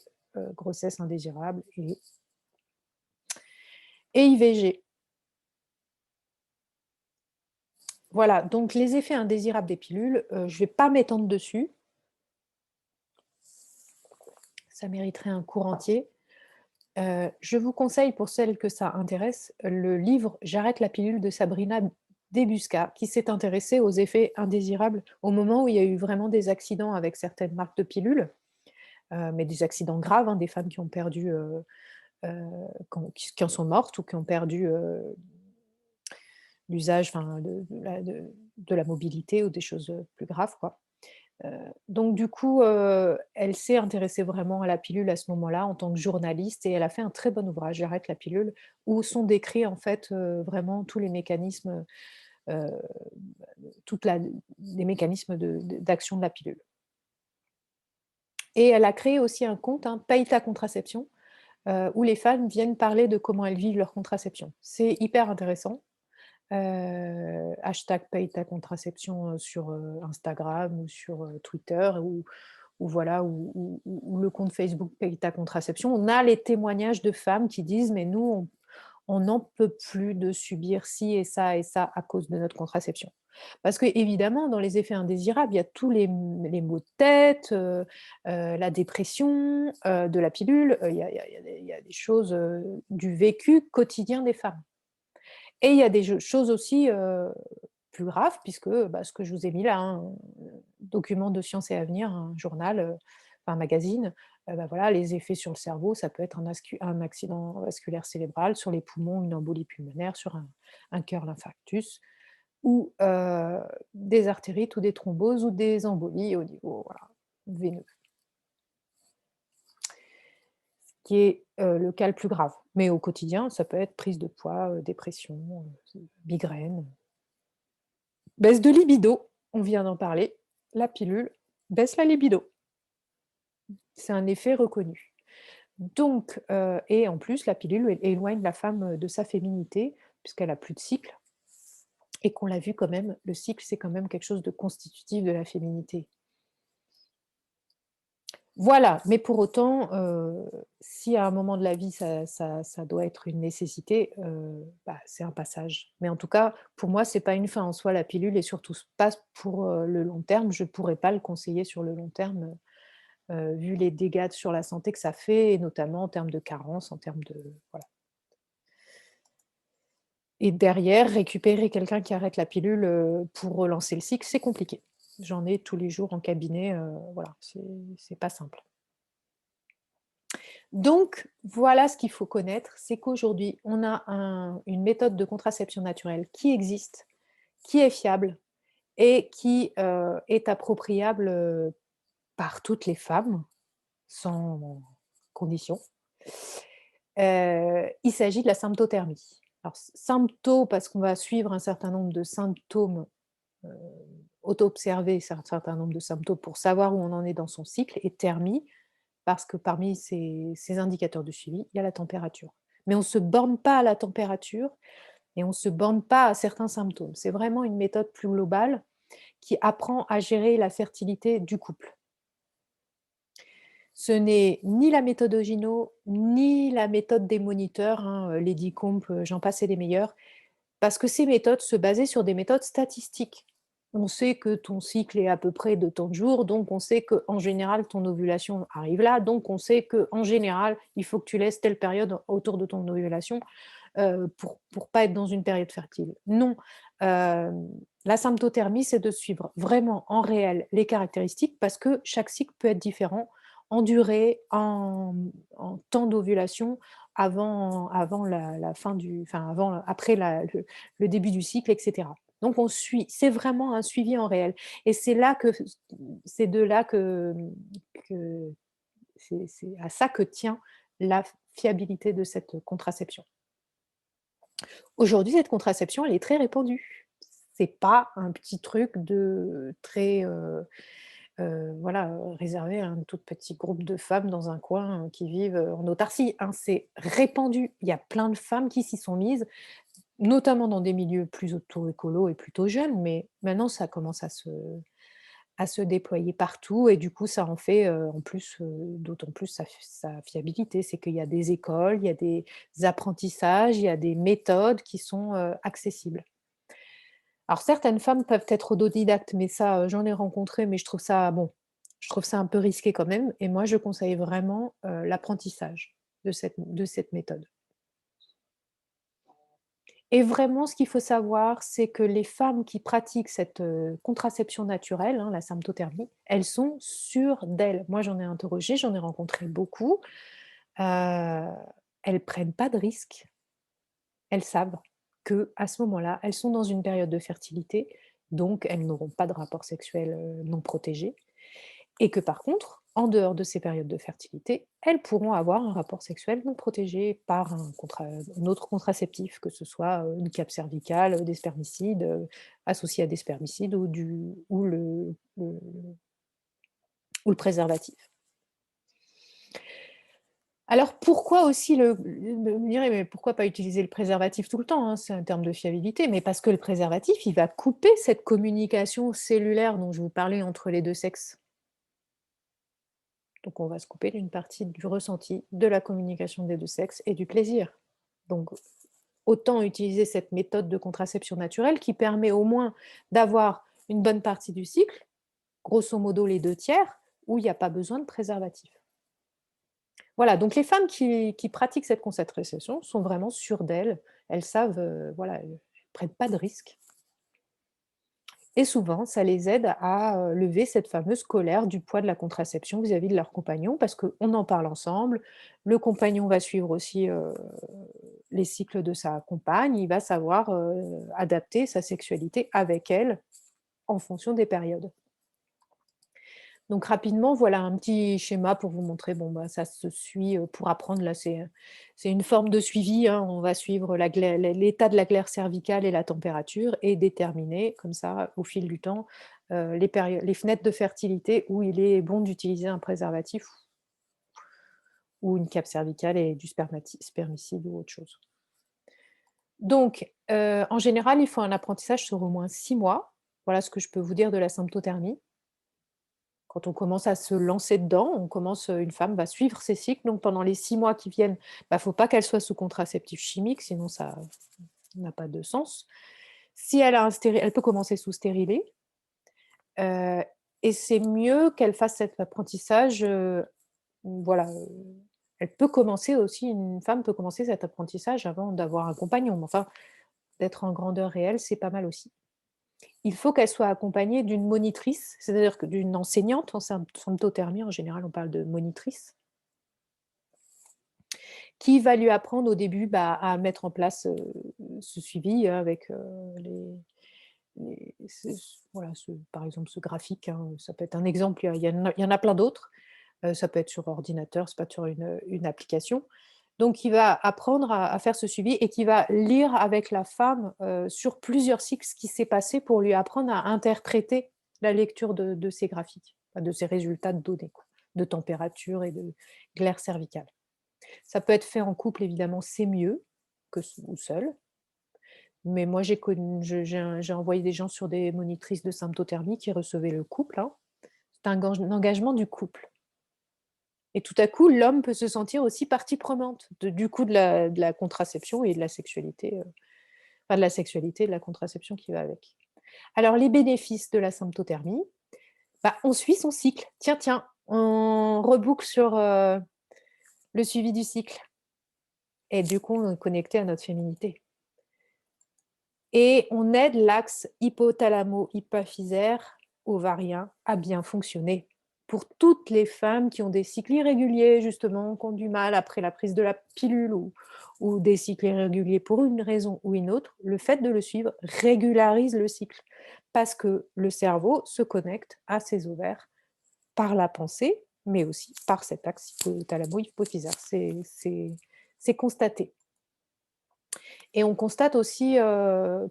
grossesse indésirable et IVG. Voilà, donc les effets indésirables des pilules, je vais pas m'étendre dessus, ça mériterait un cours entier. Je vous conseille, pour celles que ça intéresse, le livre «J'arrête la pilule» de Sabrina Debusca, qui s'est intéressée aux effets indésirables au moment où il y a eu vraiment des accidents avec certaines marques de pilules. Mais des accidents graves, hein, des femmes qui ont perdu, qui en sont mortes ou qui ont perdu, l'usage, enfin de la mobilité ou des choses, plus graves, quoi. Donc du coup, elle s'est intéressée vraiment à la pilule à ce moment-là en tant que journaliste et elle a fait un très bon ouvrage, «J'arrête la pilule», où sont décrits en fait, vraiment tous les mécanismes, heu, toute la les mécanismes d'action de la pilule. Et elle a créé aussi un compte, hein, Paye ta contraception, où les femmes viennent parler de comment elles vivent leur contraception. C'est hyper intéressant. Hashtag paye ta contraception, sur, Instagram ou sur, Twitter ou voilà, ou le compte Facebook Paye ta contraception. On a les témoignages de femmes qui disent: «Mais nous, on n'en peut plus de subir ci et ça à cause de notre contraception». Parce qu'évidemment, dans les effets indésirables, il y a tous les maux de tête, la dépression, de la pilule, il y a des choses, du vécu quotidien des femmes. Et il y a des choses aussi, plus graves puisque, bah, ce que je vous ai mis là, hein, document de Science et Avenir, un journal, enfin un magazine, bah, voilà, les effets sur le cerveau, ça peut être un accident vasculaire cérébral, sur les poumons, une embolie pulmonaire, sur un cœur, l'infarctus ou des artérites ou des thromboses ou des embolies au niveau, voilà, veineux, qui est, le cas le plus grave. Mais au quotidien, ça peut être prise de poids, dépression, migraine. Baisse de libido, on vient d'en parler. La pilule baisse la libido. C'est un effet reconnu. Donc, et en plus, la pilule éloigne la femme, de sa féminité, puisqu'elle a plus de cycle et qu'on l'a vu quand même, le cycle, c'est quand même quelque chose de constitutif de la féminité. Voilà, mais pour autant, si à un moment de la vie ça doit être une nécessité, bah, c'est un passage. Mais en tout cas, pour moi, c'est pas une fin en soi la pilule et surtout pas pour, le long terme. Je pourrais pas le conseiller sur le long terme, vu les dégâts sur la santé que ça fait et notamment en termes de carence, en termes de voilà. Et derrière, récupérer quelqu'un qui arrête la pilule, pour relancer le cycle, c'est compliqué. J'en ai tous les jours en cabinet, voilà, c'est pas simple. Donc, voilà ce qu'il faut connaître, c'est qu'aujourd'hui, on a une méthode de contraception naturelle qui existe, qui est fiable, et qui, est appropriable, par toutes les femmes, sans condition. Il s'agit de la symptothermie. Alors sympto parce qu'on va suivre un certain nombre de symptômes, heu, auto-observer un certain nombre de symptômes pour savoir où on en est dans son cycle, et thermie parce que parmi ces indicateurs de suivi, il y a la température. Mais on ne se borne pas à la température et on ne se borne pas à certains symptômes. C'est vraiment une méthode plus globale qui apprend à gérer la fertilité du couple. Ce n'est ni la méthode Ogino, ni la méthode des moniteurs, hein, Lady Comp, j'en passe et des meilleurs, parce que ces méthodes se basaient sur des méthodes statistiques. On sait que ton cycle est à peu près de tant de jours, donc on sait qu'en général ton ovulation arrive là, donc on sait qu'en général, il faut que tu laisses telle période autour de ton ovulation, pour pas être dans une période fertile. Non, la symptothermie, c'est de suivre vraiment en réel les caractéristiques parce que chaque cycle peut être différent en durée, en temps d'ovulation, avant la fin enfin après le début du cycle, et cetera. Donc on suit, c'est vraiment un suivi en réel, et c'est de là que c'est à ça que tient la fiabilité de cette contraception. Aujourd'hui, cette contraception, elle est très répandue. C'est pas un petit truc de très, voilà, réservé à un tout petit groupe de femmes dans un coin, qui vivent, en autarcie, hein. C'est répandu. Il y a plein de femmes qui s'y sont mises, notamment dans des milieux plus auto-écolos et plutôt jeunes, mais maintenant ça commence à se déployer partout, et du coup ça en fait, en plus, d'autant plus sa fiabilité. C'est qu'il y a des écoles, il y a des apprentissages, il y a des méthodes qui sont, accessibles. Alors certaines femmes peuvent être autodidactes, mais ça, j'en ai rencontré, mais je trouve ça bon, je trouve ça un peu risqué quand même, et moi je conseille vraiment, l'apprentissage de cette méthode. Et vraiment, ce qu'il faut savoir, c'est que les femmes qui pratiquent cette, contraception naturelle, hein, la symptothermie, elles sont sûres d'elles. Moi, j'en ai interrogé, j'en ai rencontré beaucoup, heu, elles prennent pas de risques. Elles savent que à ce moment-là, elles sont dans une période de fertilité, donc elles n'auront pas de rapport sexuel, non protégé, et que par contre, en dehors de ces périodes de fertilité, elles pourront avoir un rapport sexuel non protégé par un autre contraceptif, que ce soit, une cape cervicale, des spermicides, associés à des spermicides, ou le préservatif. Alors pourquoi aussi vous me direz: «Mais pourquoi pas utiliser le préservatif tout le temps, hein?» C'est un terme de fiabilité, mais parce que le préservatif, il va couper cette communication cellulaire dont je vous parlais entre les 2 sexes. Donc on va se couper d'une partie du ressenti, de la communication des 2 sexes et du plaisir. Donc autant utiliser cette méthode de contraception naturelle qui permet au moins d'avoir une bonne partie du cycle, grosso modo les 2 tiers, où il n'y a pas besoin de préservatif. Voilà, donc les femmes qui pratiquent cette contraception sont vraiment sûres d'elles. Elles savent, voilà, elles ne prennent pas de risques, et souvent ça les aide à, lever cette fameuse colère du poids de la contraception vis-à-vis de leur compagnon, parce qu'on en parle ensemble. Le compagnon va suivre aussi, les cycles de sa compagne. Il va savoir, adapter sa sexualité avec elle, en fonction des périodes. Donc rapidement, voilà un petit schéma pour vous montrer, bon, bah, ça se suit, pour apprendre là, c'est une forme de suivi, hein. On va suivre l'état de la glaire cervicale et la température, et déterminer comme ça, au fil du temps, les fenêtres de fertilité où il est bon d'utiliser un préservatif ou une cape cervicale et du spermicide ou autre chose. Donc, en général, il faut un apprentissage sur au moins 6 mois. Voilà ce que je peux vous dire de la symptothermie. Quand on commence à se lancer dedans, une femme va suivre ses cycles, donc pendant les 6 mois qui viennent, bah, faut pas qu'elle soit sous contraceptif chimique, sinon ça n'a pas de sens. Si elle a un stéri Elle peut commencer sous stérilet, heu et c'est mieux qu'elle fasse cet apprentissage, voilà, elle peut commencer aussi une femme peut commencer cet apprentissage avant d'avoir un compagnon, mais enfin, d'être en grandeur réelle, c'est pas mal aussi. Il faut qu'elle soit accompagnée d'une monitrice, c'est-à-dire que d'une enseignante en symptothermie, en général, on parle de monitrice, qui va lui apprendre au début, bah, à mettre en place, ce suivi, hein, avec, les voilà, par exemple, ce graphique, hein, ça peut être un exemple, il y en a plein d'autres. Ça peut être sur ordinateur, ça peut être sur une application. Donc il va apprendre à faire ce suivi et qui va lire avec la femme, sur plusieurs cycles ce qui s'est passé pour lui apprendre à interpréter la lecture de ces graphiques, enfin de ces résultats de données, quoi, de température et de glaire cervicale. Ça peut être fait en couple évidemment, c'est mieux que ou seul. Mais moi j'ai connu j'ai envoyé des gens sur des monitrices de symptothermie qui recevaient le couple, hein. C'est un engagement du couple. Et tout à coup, l'homme peut se sentir aussi partie prenante du coup de la contraception et de la sexualité, enfin de la sexualité et de la contraception qui va avec. Alors les bénéfices de la symptothermie, bah, on suit son cycle. Tiens, tiens, on reboucle sur, le suivi du cycle et du coup, on est connecté à notre féminité et on aide l'axe hypothalamo-hypophysaire ovarien à bien fonctionner. Pour toutes les femmes qui ont des cycles irréguliers, justement, qui ont du mal après la prise de la pilule ou des cycles irréguliers pour une raison ou une autre, le fait de le suivre régularise le cycle parce que le cerveau se connecte à ses ovaires par la pensée, mais aussi par cet axe hypothalamo-hypophysaire. C'est constaté. Et on constate aussi,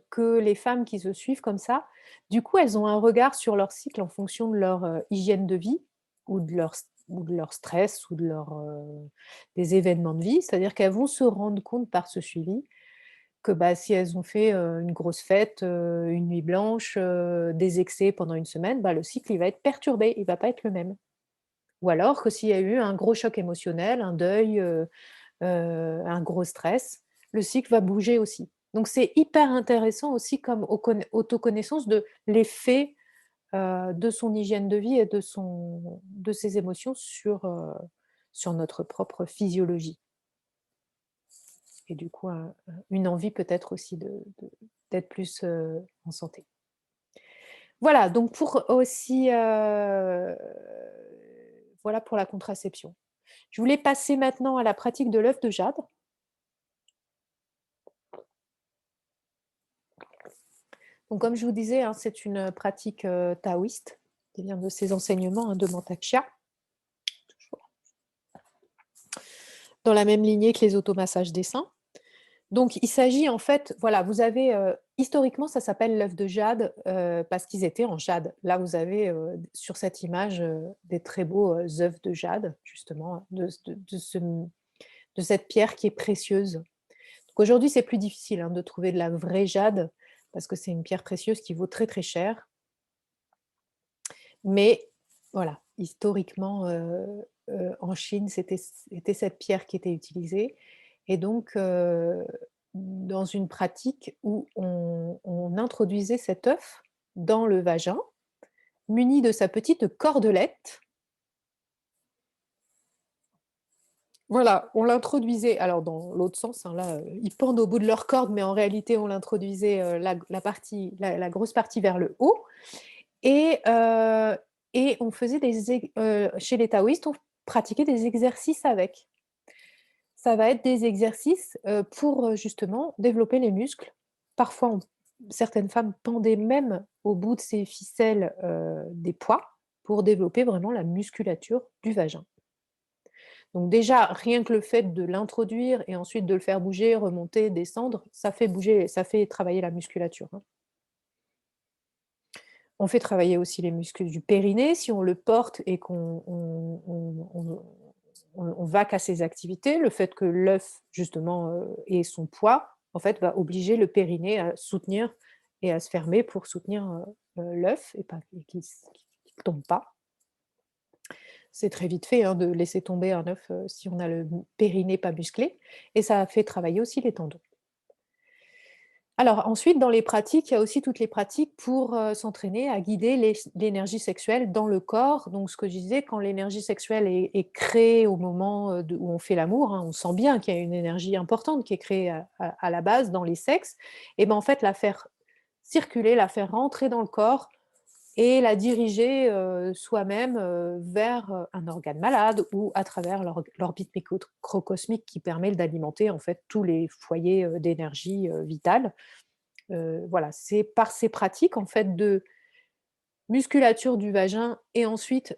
que les femmes qui se suivent comme ça, du coup, elles ont un regard sur leur cycle en fonction de leur, hygiène de vie ou de leur stress ou de leur, des événements de vie. C'est-à-dire qu'elles vont se rendre compte par ce suivi que, bah, si elles ont fait, une grosse fête, une nuit blanche, des excès pendant une semaine, bah, le cycle, il va être perturbé, il va pas être le même. Ou alors que s'il y a eu un gros choc émotionnel, un deuil, un gros stress, le cycle va bouger aussi. Donc c'est hyper intéressant aussi comme autoconnaissance de l'effet, de son hygiène de vie et de ses émotions sur notre propre physiologie et du coup une envie peut-être aussi d'être plus, en santé. Voilà, donc pour aussi, voilà pour la contraception. Je voulais passer maintenant à la pratique de l'œuf de jade. Donc comme je vous disais, hein, c'est une pratique, taoïste qui vient de ces enseignements, hein, de Mantak Chia, toujours dans la même lignée que les automassages des seins. Donc il s'agit en fait, voilà, vous avez, historiquement ça s'appelle l'œuf de jade, parce qu'ils étaient en jade. Là vous avez, sur cette image, des très beaux, œufs de jade justement, de cette pierre qui est précieuse. Donc aujourd'hui c'est plus difficile, hein, de trouver de la vraie jade parce que c'est une pierre précieuse qui vaut très, très cher. Mais voilà, historiquement, en Chine, c'était cette pierre qui était utilisée et donc dans une pratique où on introduisait cet œuf dans le vagin, muni de sa petite cordelette. Voilà, on l'introduisait alors dans l'autre sens, hein, là, ils pendent au bout de leur corde, mais en réalité, on l'introduisait, la grosse partie vers le haut. Et on faisait chez les taoïstes, on pratiquait des exercices avec. Ça va être des exercices, pour, justement développer les muscles. Parfois certaines femmes pendaient même au bout de ces ficelles, des poids pour développer vraiment la musculature du vagin. Donc déjà, rien que le fait de l'introduire et ensuite de le faire bouger, remonter, descendre, ça fait bouger, ça fait travailler la musculature, hein. On fait travailler aussi les muscles du périnée si on le porte et qu'on on va qu'à ses activités. Le fait que l'œuf justement, ait son poids, en fait, va obliger le périnée à soutenir et à se fermer pour soutenir, l'œuf et pas et qu'il tombe pas. C'est très vite fait, hein, de laisser tomber un œuf, si on a le périnée pas musclé et ça fait travailler aussi les tendons. Alors ensuite, dans les pratiques, il y a aussi toutes les pratiques pour, s'entraîner à guider l'énergie sexuelle dans le corps. Donc ce que je disais, quand l'énergie sexuelle est créée au moment, où on fait l'amour, hein, on sent bien qu'il y a une énergie importante qui est créée à la base dans les sexes et ben, en fait, la faire circuler, la faire rentrer dans le corps et la diriger, soi-même, vers, un organe malade ou à travers l'orbite microcosmique qui permet d'alimenter, en fait, tous les foyers, d'énergie, vitale Voilà, c'est par ces pratiques, en fait, de musculature du vagin et ensuite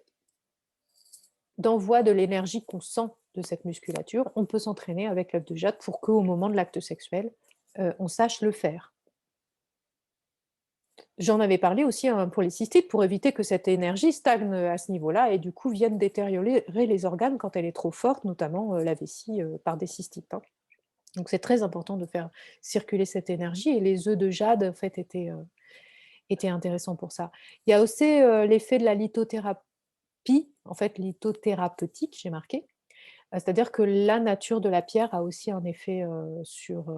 d'envoi de l'énergie qu'on sent de cette musculature, on peut s'entraîner avec l'œuf de jade pour qu'au moment de l'acte sexuel, on sache le faire. J'en avais parlé aussi, hein, pour les cystites, pour éviter que cette énergie stagne, à ce niveau-là et du coup vienne détériorer les organes quand elle est trop forte, notamment, la vessie, par des cystites, hein. Donc c'est très important de faire circuler cette énergie et les œufs de jade, en fait, étaient intéressants pour ça. Il y a aussi, l'effet de la lithothérapie, en fait, lithothérapeutique, j'ai marqué. C'est-à-dire que la nature de la pierre a aussi un effet, sur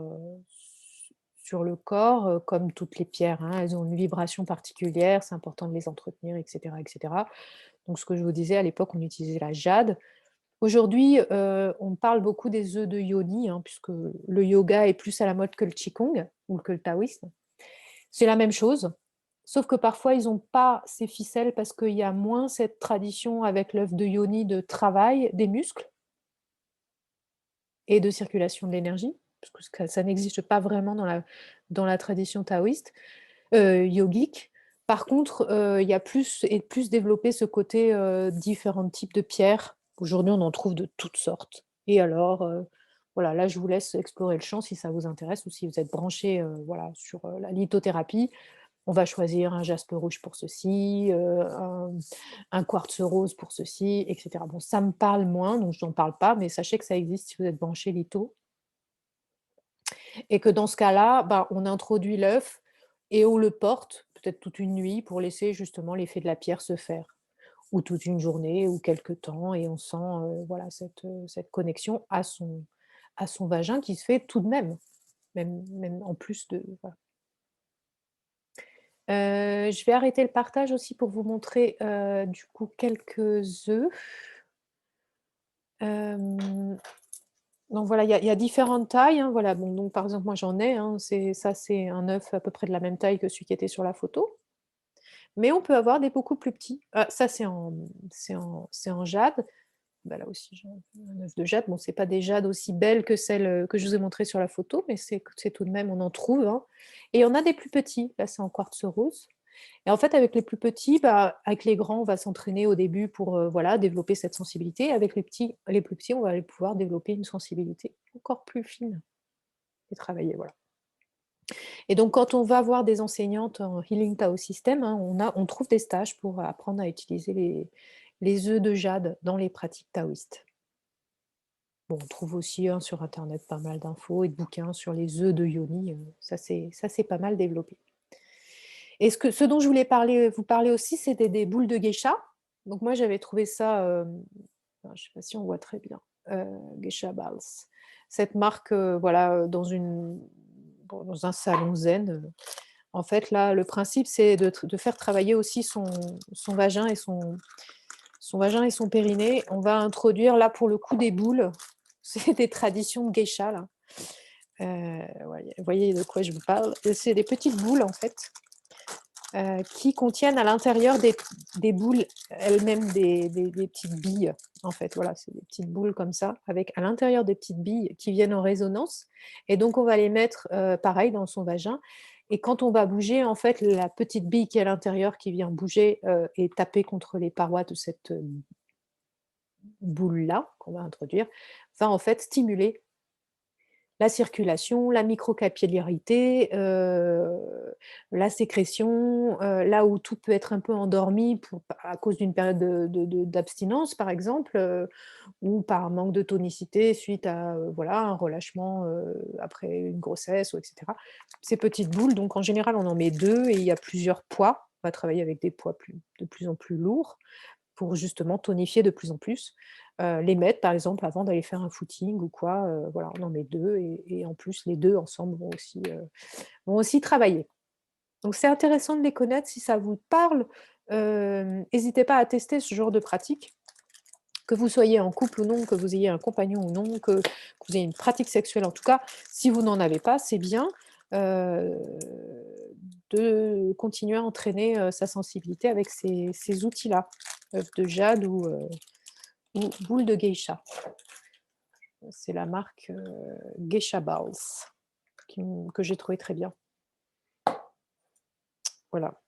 le corps, comme toutes les pierres, hein. Elles ont une vibration particulière, c'est important de les entretenir et cetera et cetera. Donc ce que je vous disais, à l'époque, on utilisait la jade. Aujourd'hui, on parle beaucoup des œufs de yoni, hein, puisque le yoga est plus à la mode que le qigong ou que le taoïsme. C'est la même chose, sauf que parfois ils ont pas ces ficelles parce qu'il y a moins cette tradition avec l'œuf de yoni de travail des muscles et de circulation de l'énergie, parce que ça n'existe pas vraiment dans la tradition taoïste, yogique. Par contre, il y a plus développé ce côté, différents types de pierres. Aujourd'hui, on en trouve de toutes sortes et alors, voilà, là, je vous laisse explorer le champ si ça vous intéresse ou si vous êtes branché, voilà, sur, la lithothérapie. On va choisir un jaspe rouge pour ceci, un quartz rose pour ceci et cetera. Bon, ça me parle moins, donc je n'en parle pas, mais sachez que ça existe si vous êtes branché litho et que dans ce cas-là, bah, on introduit l'œuf et on le porte peut-être toute une nuit pour laisser justement l'effet de la pierre se faire ou toute une journée ou quelque temps et on sent, voilà cette connexion à son vagin qui se fait tout de même, même en plus de voilà. Je vais arrêter le partage aussi pour vous montrer, du coup quelques œufs. Hem, donc voilà, il y a différentes tailles, hein, voilà, bon, donc par exemple, moi j'en ai, hein, c'est un œuf à peu près de la même taille que celui qui était sur la photo, mais on peut avoir des beaucoup plus petits. Ah, ça c'est en jade. Bah, là aussi j'ai un œuf de jade. Bon, c'est pas des jades aussi belles que celles, que je vous ai montrées sur la photo, mais c'est tout de même on en trouve, hein, et on a des plus petits. Là, c'est en quartz rose. Et en fait, avec les plus petits, bah, avec les grands, on va s'entraîner au début pour, voilà, développer cette sensibilité. Avec les plus petits, on va aller pouvoir développer une sensibilité encore plus fine et travailler, voilà. Et donc quand on va voir des enseignantes en Healing Tao System, hein, on trouve des stages pour apprendre à utiliser les œufs de jade dans les pratiques taoïstes. Bon, on trouve aussi, hein, sur internet pas mal d'infos et de bouquins sur les œufs de yoni, ça c'est pas mal développé. Et ce dont je voulais vous parler aussi, c'était des boules de geisha. Donc moi, j'avais trouvé ça, alors je ne sais pas si on voit très bien, Geisha Balls. Cette marque, voilà, dans un salon zen, en fait, là, le principe, c'est de faire travailler aussi son vagin et son périnée. On va introduire, là, pour le coup, des boules. C'est des traditions de geisha, là. Vous voyez de quoi je vous parle? C'est des petites boules, en fait, qui contiennent à l'intérieur des boules elles-mêmes, des petites billes, en fait. Voilà, c'est des petites boules comme ça, avec à l'intérieur des petites billes qui viennent en résonance. Et donc, on va les mettre, pareil, dans son vagin. Et quand on va bouger, en fait, la petite bille qui est à l'intérieur, qui vient bouger et taper contre les parois de cette boule-là, qu'on va introduire, va en fait stimuler la circulation, la microcapillarité, la sécrétion, là où tout peut être un peu endormi à cause d'une période d'abstinence, par exemple, ou par manque de tonicité suite à, voilà, un relâchement, après une grossesse ou et cetera. Ces petites boules, donc en général, on en met 2 et il y a plusieurs poids. On va travailler avec des poids de plus en plus lourds pour justement tonifier de plus en plus. Les mettre par exemple avant d'aller faire un footing ou quoi, voilà, on en met 2 et en plus les 2 ensemble vont aussi travailler. Donc c'est intéressant de les connaître si ça vous parle. Hésitez pas à tester ce genre de pratique, que vous soyez en couple ou non, que vous ayez un compagnon ou non, que vous ayez une pratique sexuelle en tout cas. Si vous n'en avez pas, c'est bien, heu, de continuer à entraîner, sa sensibilité avec ces outils-là, œufs de jade ou boule de geisha. C'est la marque, Geisha Balls que j'ai trouvé très bien. voilà,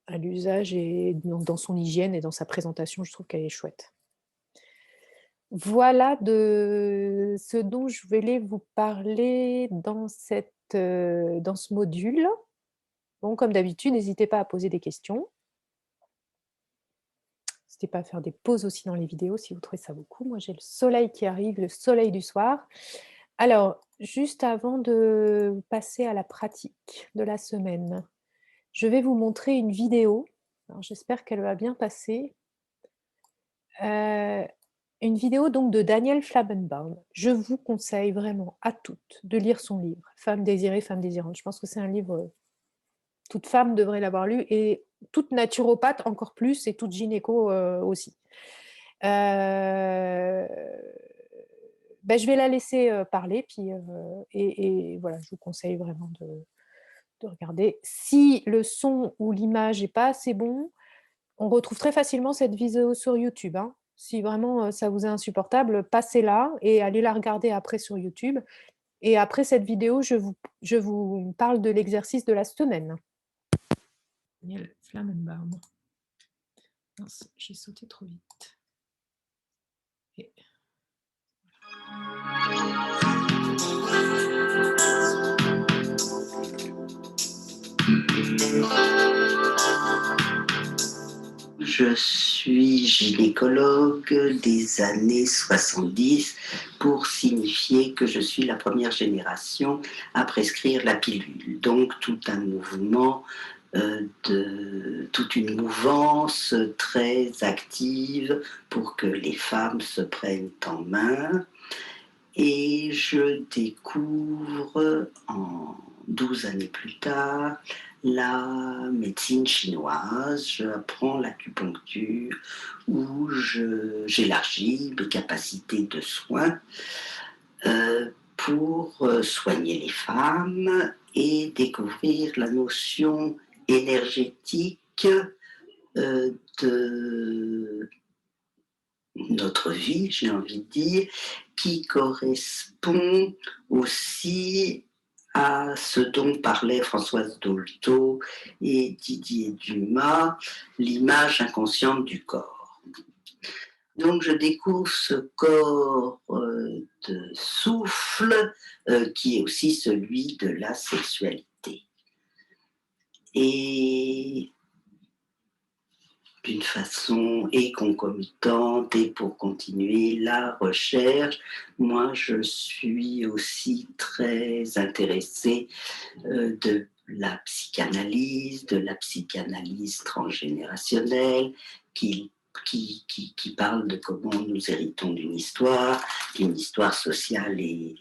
à l'usage et dans son hygiène et dans sa présentation, je trouve qu'elle est chouette. Voilà de ce dont je voulais vous parler dans ce module. Bon, comme d'habitude, n'hésitez pas à poser des questions. N'hésitez pas à faire des pauses aussi dans les vidéos si vous trouvez ça beaucoup. Moi, j'ai le soleil qui arrive, le soleil du soir. Alors, juste avant de passer à la pratique de la semaine, je vais vous montrer une vidéo. Alors, j'espère qu'elle va bien passer. Heu, une vidéo donc de Daniel Flabenbaum. Je vous conseille vraiment à toutes de lire son livre, Femme désirée, femme désirante. Je pense que c'est un livre, toute femme devrait l'avoir lu et toute naturopathe encore plus et toute gynéco, aussi. Heu, je vais la laisser, parler puis, et voilà, je vous conseille vraiment de regarder. Si le son ou l'image est pas assez bon, on retrouve très facilement cette vidéo sur YouTube, hein. Si vraiment, ça vous est insupportable, passez-la et allez la regarder après sur YouTube et après cette vidéo, je vous parle de l'exercice de la semaine. Daniel Flammenbaum. Mince, j'ai sauté trop vite. Et Je suis gynécologue des années 70 pour signifier que je suis la première génération à prescrire la pilule. Donc tout un mouvement, toute une mouvance très active pour que les femmes se prennent en main. Et je découvre 12 années plus tard la médecine chinoise, j'apprends l'acupuncture où j'élargis mes capacités de soins pour soigner les femmes et découvrir la notion énergétique de notre vie, j'ai envie de dire, qui correspond aussi à ce dont parlaient Françoise Dolto et Didier Dumas, l'image inconsciente du corps. Donc je découvre ce corps de souffle qui est aussi celui de la sexualité. Et d'une façon et concomitante et pour continuer la recherche. Moi, je suis aussi très intéressée de la psychanalyse transgénérationnelle qui parle de comment nous héritons d'une histoire sociale et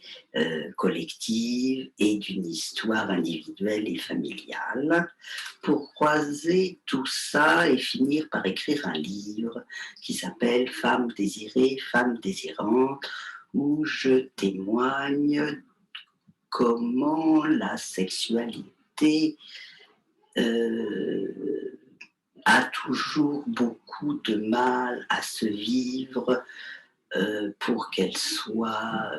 collective et d'une histoire individuelle et familiale, pour croiser tout ça et finir par écrire un livre qui s'appelle Femme désirée, femme désirante, où je témoigne comment la sexualité a toujours beaucoup de mal à se vivre pour qu'elle soit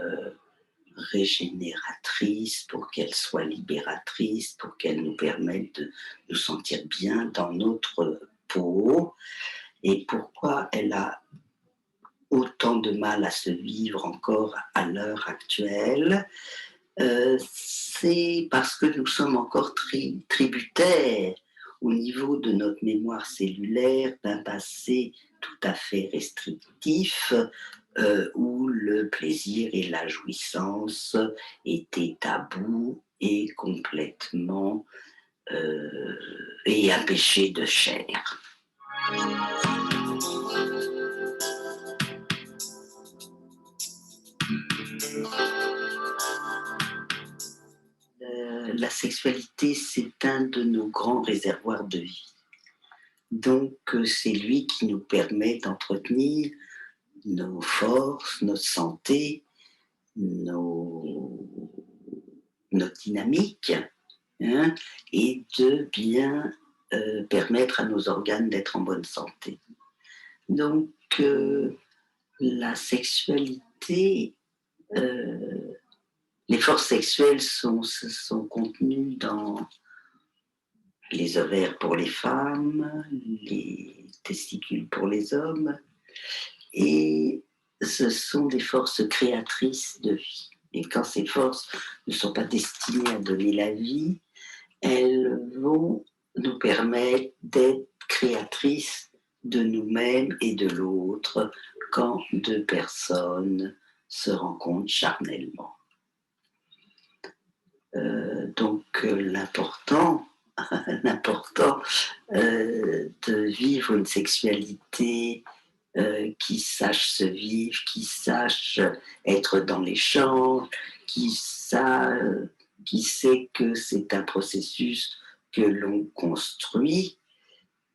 régénératrice, pour qu'elle soit libératrice, pour qu'elle nous permette de nous sentir bien dans notre peau. Et pourquoi elle a autant de mal à se vivre encore à l'heure actuelle, c'est parce que nous sommes encore tributaires au niveau de notre mémoire cellulaire d'un passé tout à fait restrictif où le plaisir et la jouissance étaient tabous et complètement et un péché de chair. La sexualité, c'est un de nos grands réservoirs de vie. Donc, c'est lui qui nous permet d'entretenir nos forces, notre santé, notre dynamique, hein, et de bien permettre à nos organes d'être en bonne santé. Donc, la sexualité, les forces sexuelles sont contenues dans les ovaires pour les femmes, les testicules pour les hommes, et ce sont des forces créatrices de vie. Et quand ces forces ne sont pas destinées à donner la vie, elles vont nous permettre d'être créatrices de nous-mêmes et de l'autre quand deux personnes se rencontrent charnellement. L'important, l'important de vivre une sexualité qui sache se vivre, qui sache être dans l'échange, qui sait que c'est un processus que l'on construit,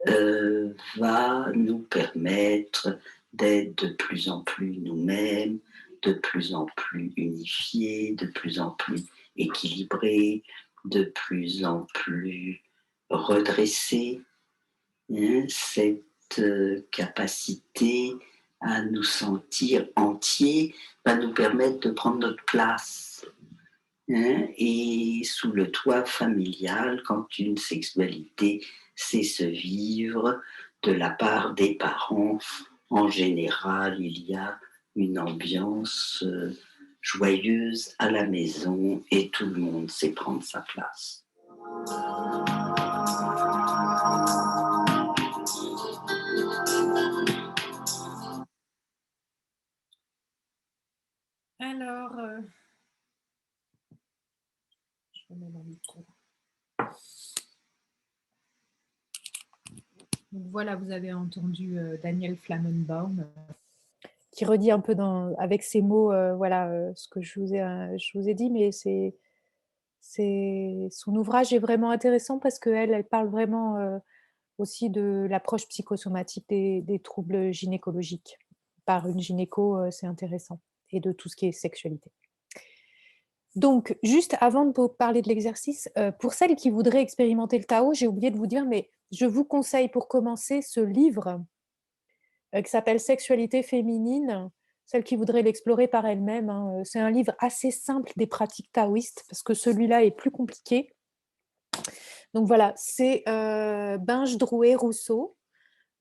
va nous permettre d'être de plus en plus nous-mêmes, de plus en plus unifiés, de plus en plus équilibrés, de plus en plus redressés. Hein, cette capacité à nous sentir entiers va nous permettre de prendre notre place. Hein, et sous le toit familial, quand une sexualité sait se vivre de la part des parents, en général, il y a une ambiance joyeuse à la maison et tout le monde sait prendre sa place. Alors, je remets mon micro. Donc voilà, vous avez entendu Daniel Flammenbaum qui redit un peu avec ses mots ce que je vous ai dit, mais son ouvrage est vraiment intéressant parce qu'elle parle vraiment aussi de l'approche psychosomatique des troubles gynécologiques. Par une gynéco, c'est intéressant, et de tout ce qui est sexualité. Donc, juste avant de vous parler de l'exercice, pour celles qui voudraient expérimenter le Tao, j'ai oublié de vous dire, mais je vous conseille pour commencer ce livre qui s'appelle Sexualité féminine, celles qui voudraient l'explorer par elles-mêmes. Hein. C'est un livre assez simple des pratiques taoïstes, parce que celui-là est plus compliqué. Donc voilà, c'est Binge Drouet Rousseau.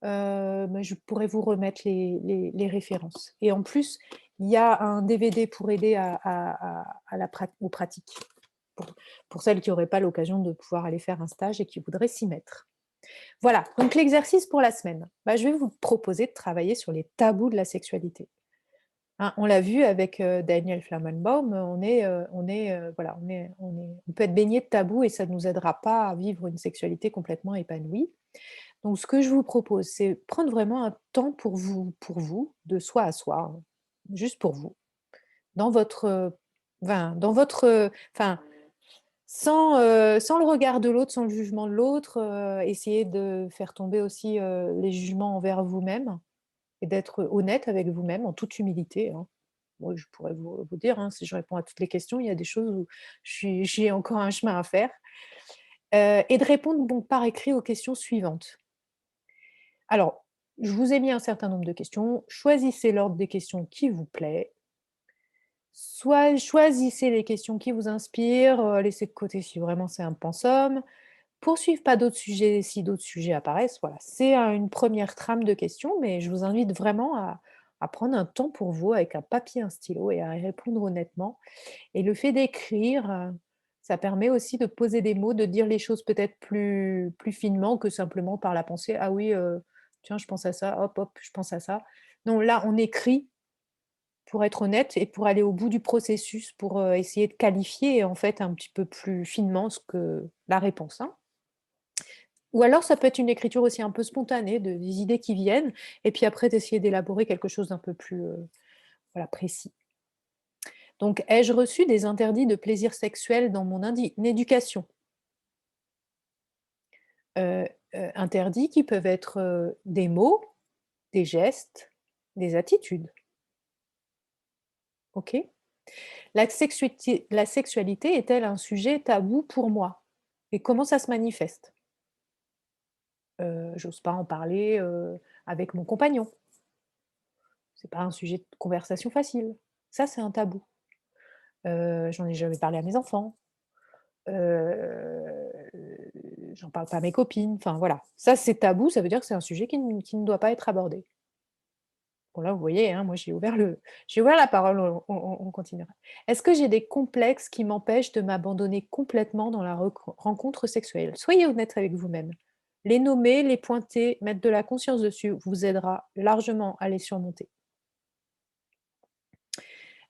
Mais je pourrais vous remettre les références. Et en plus, il y a un DVD pour aider aux pratiques, pour celles qui n'auraient pas l'occasion de pouvoir aller faire un stage et qui voudraient s'y mettre. Voilà, donc l'exercice pour la semaine. Je vais vous proposer de travailler sur les tabous de la sexualité. Hein, on l'a vu avec Daniel Flammenbaum, on peut être baigné de tabous et ça ne nous aidera pas à vivre une sexualité complètement épanouie. Donc, ce que je vous propose, c'est prendre vraiment un temps pour vous, de soi à soi, hein, juste pour vous, dans votre, sans le regard de l'autre, sans le jugement de l'autre, essayez de faire tomber aussi les jugements envers vous-même et d'être honnête avec vous-même en toute humilité. Hein. Moi, je pourrais vous dire, hein, si je réponds à toutes les questions, il y a des choses où j'ai encore un chemin à faire. Et de répondre donc par écrit aux questions suivantes. Alors, je vous ai mis un certain nombre de questions. Choisissez l'ordre des questions qui vous plaît. Soit choisissez les questions qui vous inspirent, laissez de côté si vraiment c'est un pensum. Poursuivez pas d'autres sujets si d'autres sujets apparaissent. Voilà, c'est une première trame de questions, mais je vous invite vraiment à prendre un temps pour vous avec un papier, un stylo et à y répondre honnêtement. Et le fait d'écrire, ça permet aussi de poser des mots, de dire les choses peut-être plus finement que simplement par la pensée. Ah oui, tiens, je pense à ça, hop, hop, je pense à ça. Non, là, on écrit pour être honnête et pour aller au bout du processus, pour essayer de qualifier en fait un petit peu plus finement la réponse. Hein. Ou alors, ça peut être une écriture aussi un peu spontanée, des idées qui viennent, et puis après, d'essayer d'élaborer quelque chose d'un peu plus précis. Donc, ai-je reçu des interdits de plaisir sexuel dans mon éducation? Interdits qui peuvent être des mots, des gestes, des attitudes. Ok. La sexualité est-elle un sujet tabou pour moi? Et comment ça se manifeste? J'ose pas en parler avec mon compagnon. C'est pas un sujet de conversation facile. Ça, c'est un tabou. J'en ai jamais parlé à mes enfants. j'en parle pas à mes copines, enfin voilà. Ça, c'est tabou, ça veut dire que c'est un sujet qui ne doit pas être abordé. Bon là, vous voyez, hein, moi j'ai ouvert la parole, on continuera. Est-ce que j'ai des complexes qui m'empêchent de m'abandonner complètement dans la rencontre sexuelle? Soyez honnête avec vous-même. Les nommer, les pointer, mettre de la conscience dessus vous aidera largement à les surmonter.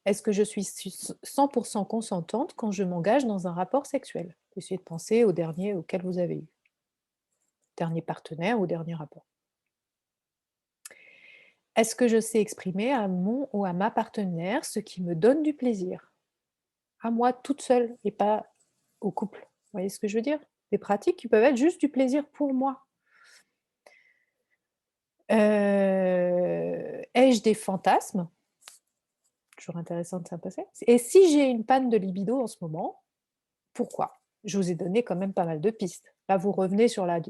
Est-ce que je suis 100% consentante quand je m'engage dans un rapport sexuel? Essayez de penser au dernier auquel vous avez eu. Dernier partenaire ou dernier rapport. Est-ce que je sais exprimer à mon ou à ma partenaire ce qui me donne du plaisir? À moi toute seule et pas au couple. Vous voyez ce que je veux dire? Des pratiques qui peuvent être juste du plaisir pour moi. Ai-je des fantasmes? Toujours intéressant de s'intéresser. Et si j'ai une panne de libido en ce moment, pourquoi? Je vous ai donné quand même pas mal de pistes. Là, vous revenez sur la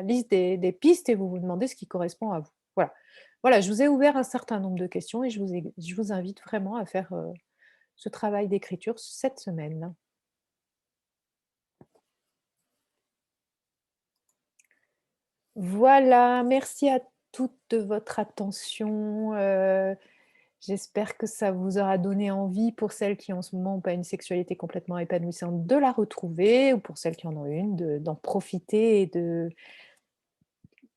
liste des pistes et vous vous demandez ce qui correspond à vous. Voilà. Voilà, je vous ai ouvert un certain nombre de questions et je vous invite vraiment à faire, ce travail d'écriture cette semaine. Voilà, merci à toutes de votre attention, j'espère que ça vous aura donné envie pour celles qui en ce moment n'ont pas une sexualité complètement épanouissante de la retrouver ou pour celles qui en ont une d'en profiter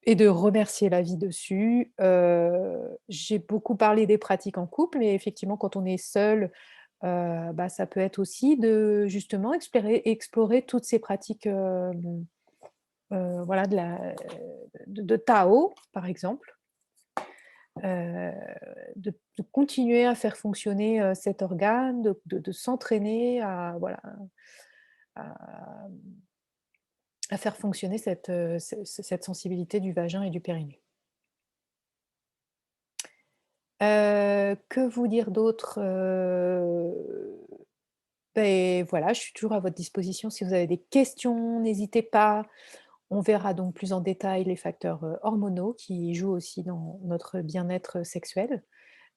et de remercier la vie dessus. J'ai beaucoup parlé des pratiques en couple mais effectivement quand on est seul, bah, ça peut être aussi de justement explorer toutes ces pratiques, voilà de Tao par exemple. Heu, de continuer à faire fonctionner, cet organe, de s'entraîner à voilà, à à faire fonctionner cette sensibilité du vagin et du périnée. Que vous dire d'autre? Beh, voilà, je suis toujours à votre disposition si vous avez des questions, n'hésitez pas. On verra donc plus en détail les facteurs, hormonaux qui jouent aussi dans notre bien-être sexuel.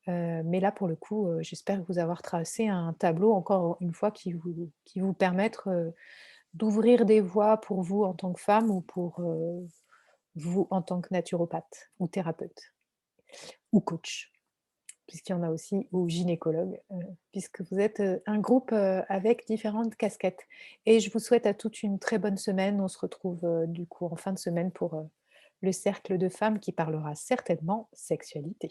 Mais là, pour le coup, j'espère vous avoir tracé un tableau, encore une fois, qui vous permettre, d'ouvrir des voies pour vous en tant que femme ou pour, vous en tant que naturopathe ou thérapeute ou coach, puisqu'il y en a aussi ou gynécologue, puisque vous êtes, un groupe, avec différentes casquettes et je vous souhaite à toutes une très bonne semaine. On se retrouve, du coup, en fin de semaine pour, le cercle de femmes qui parlera certainement sexualité.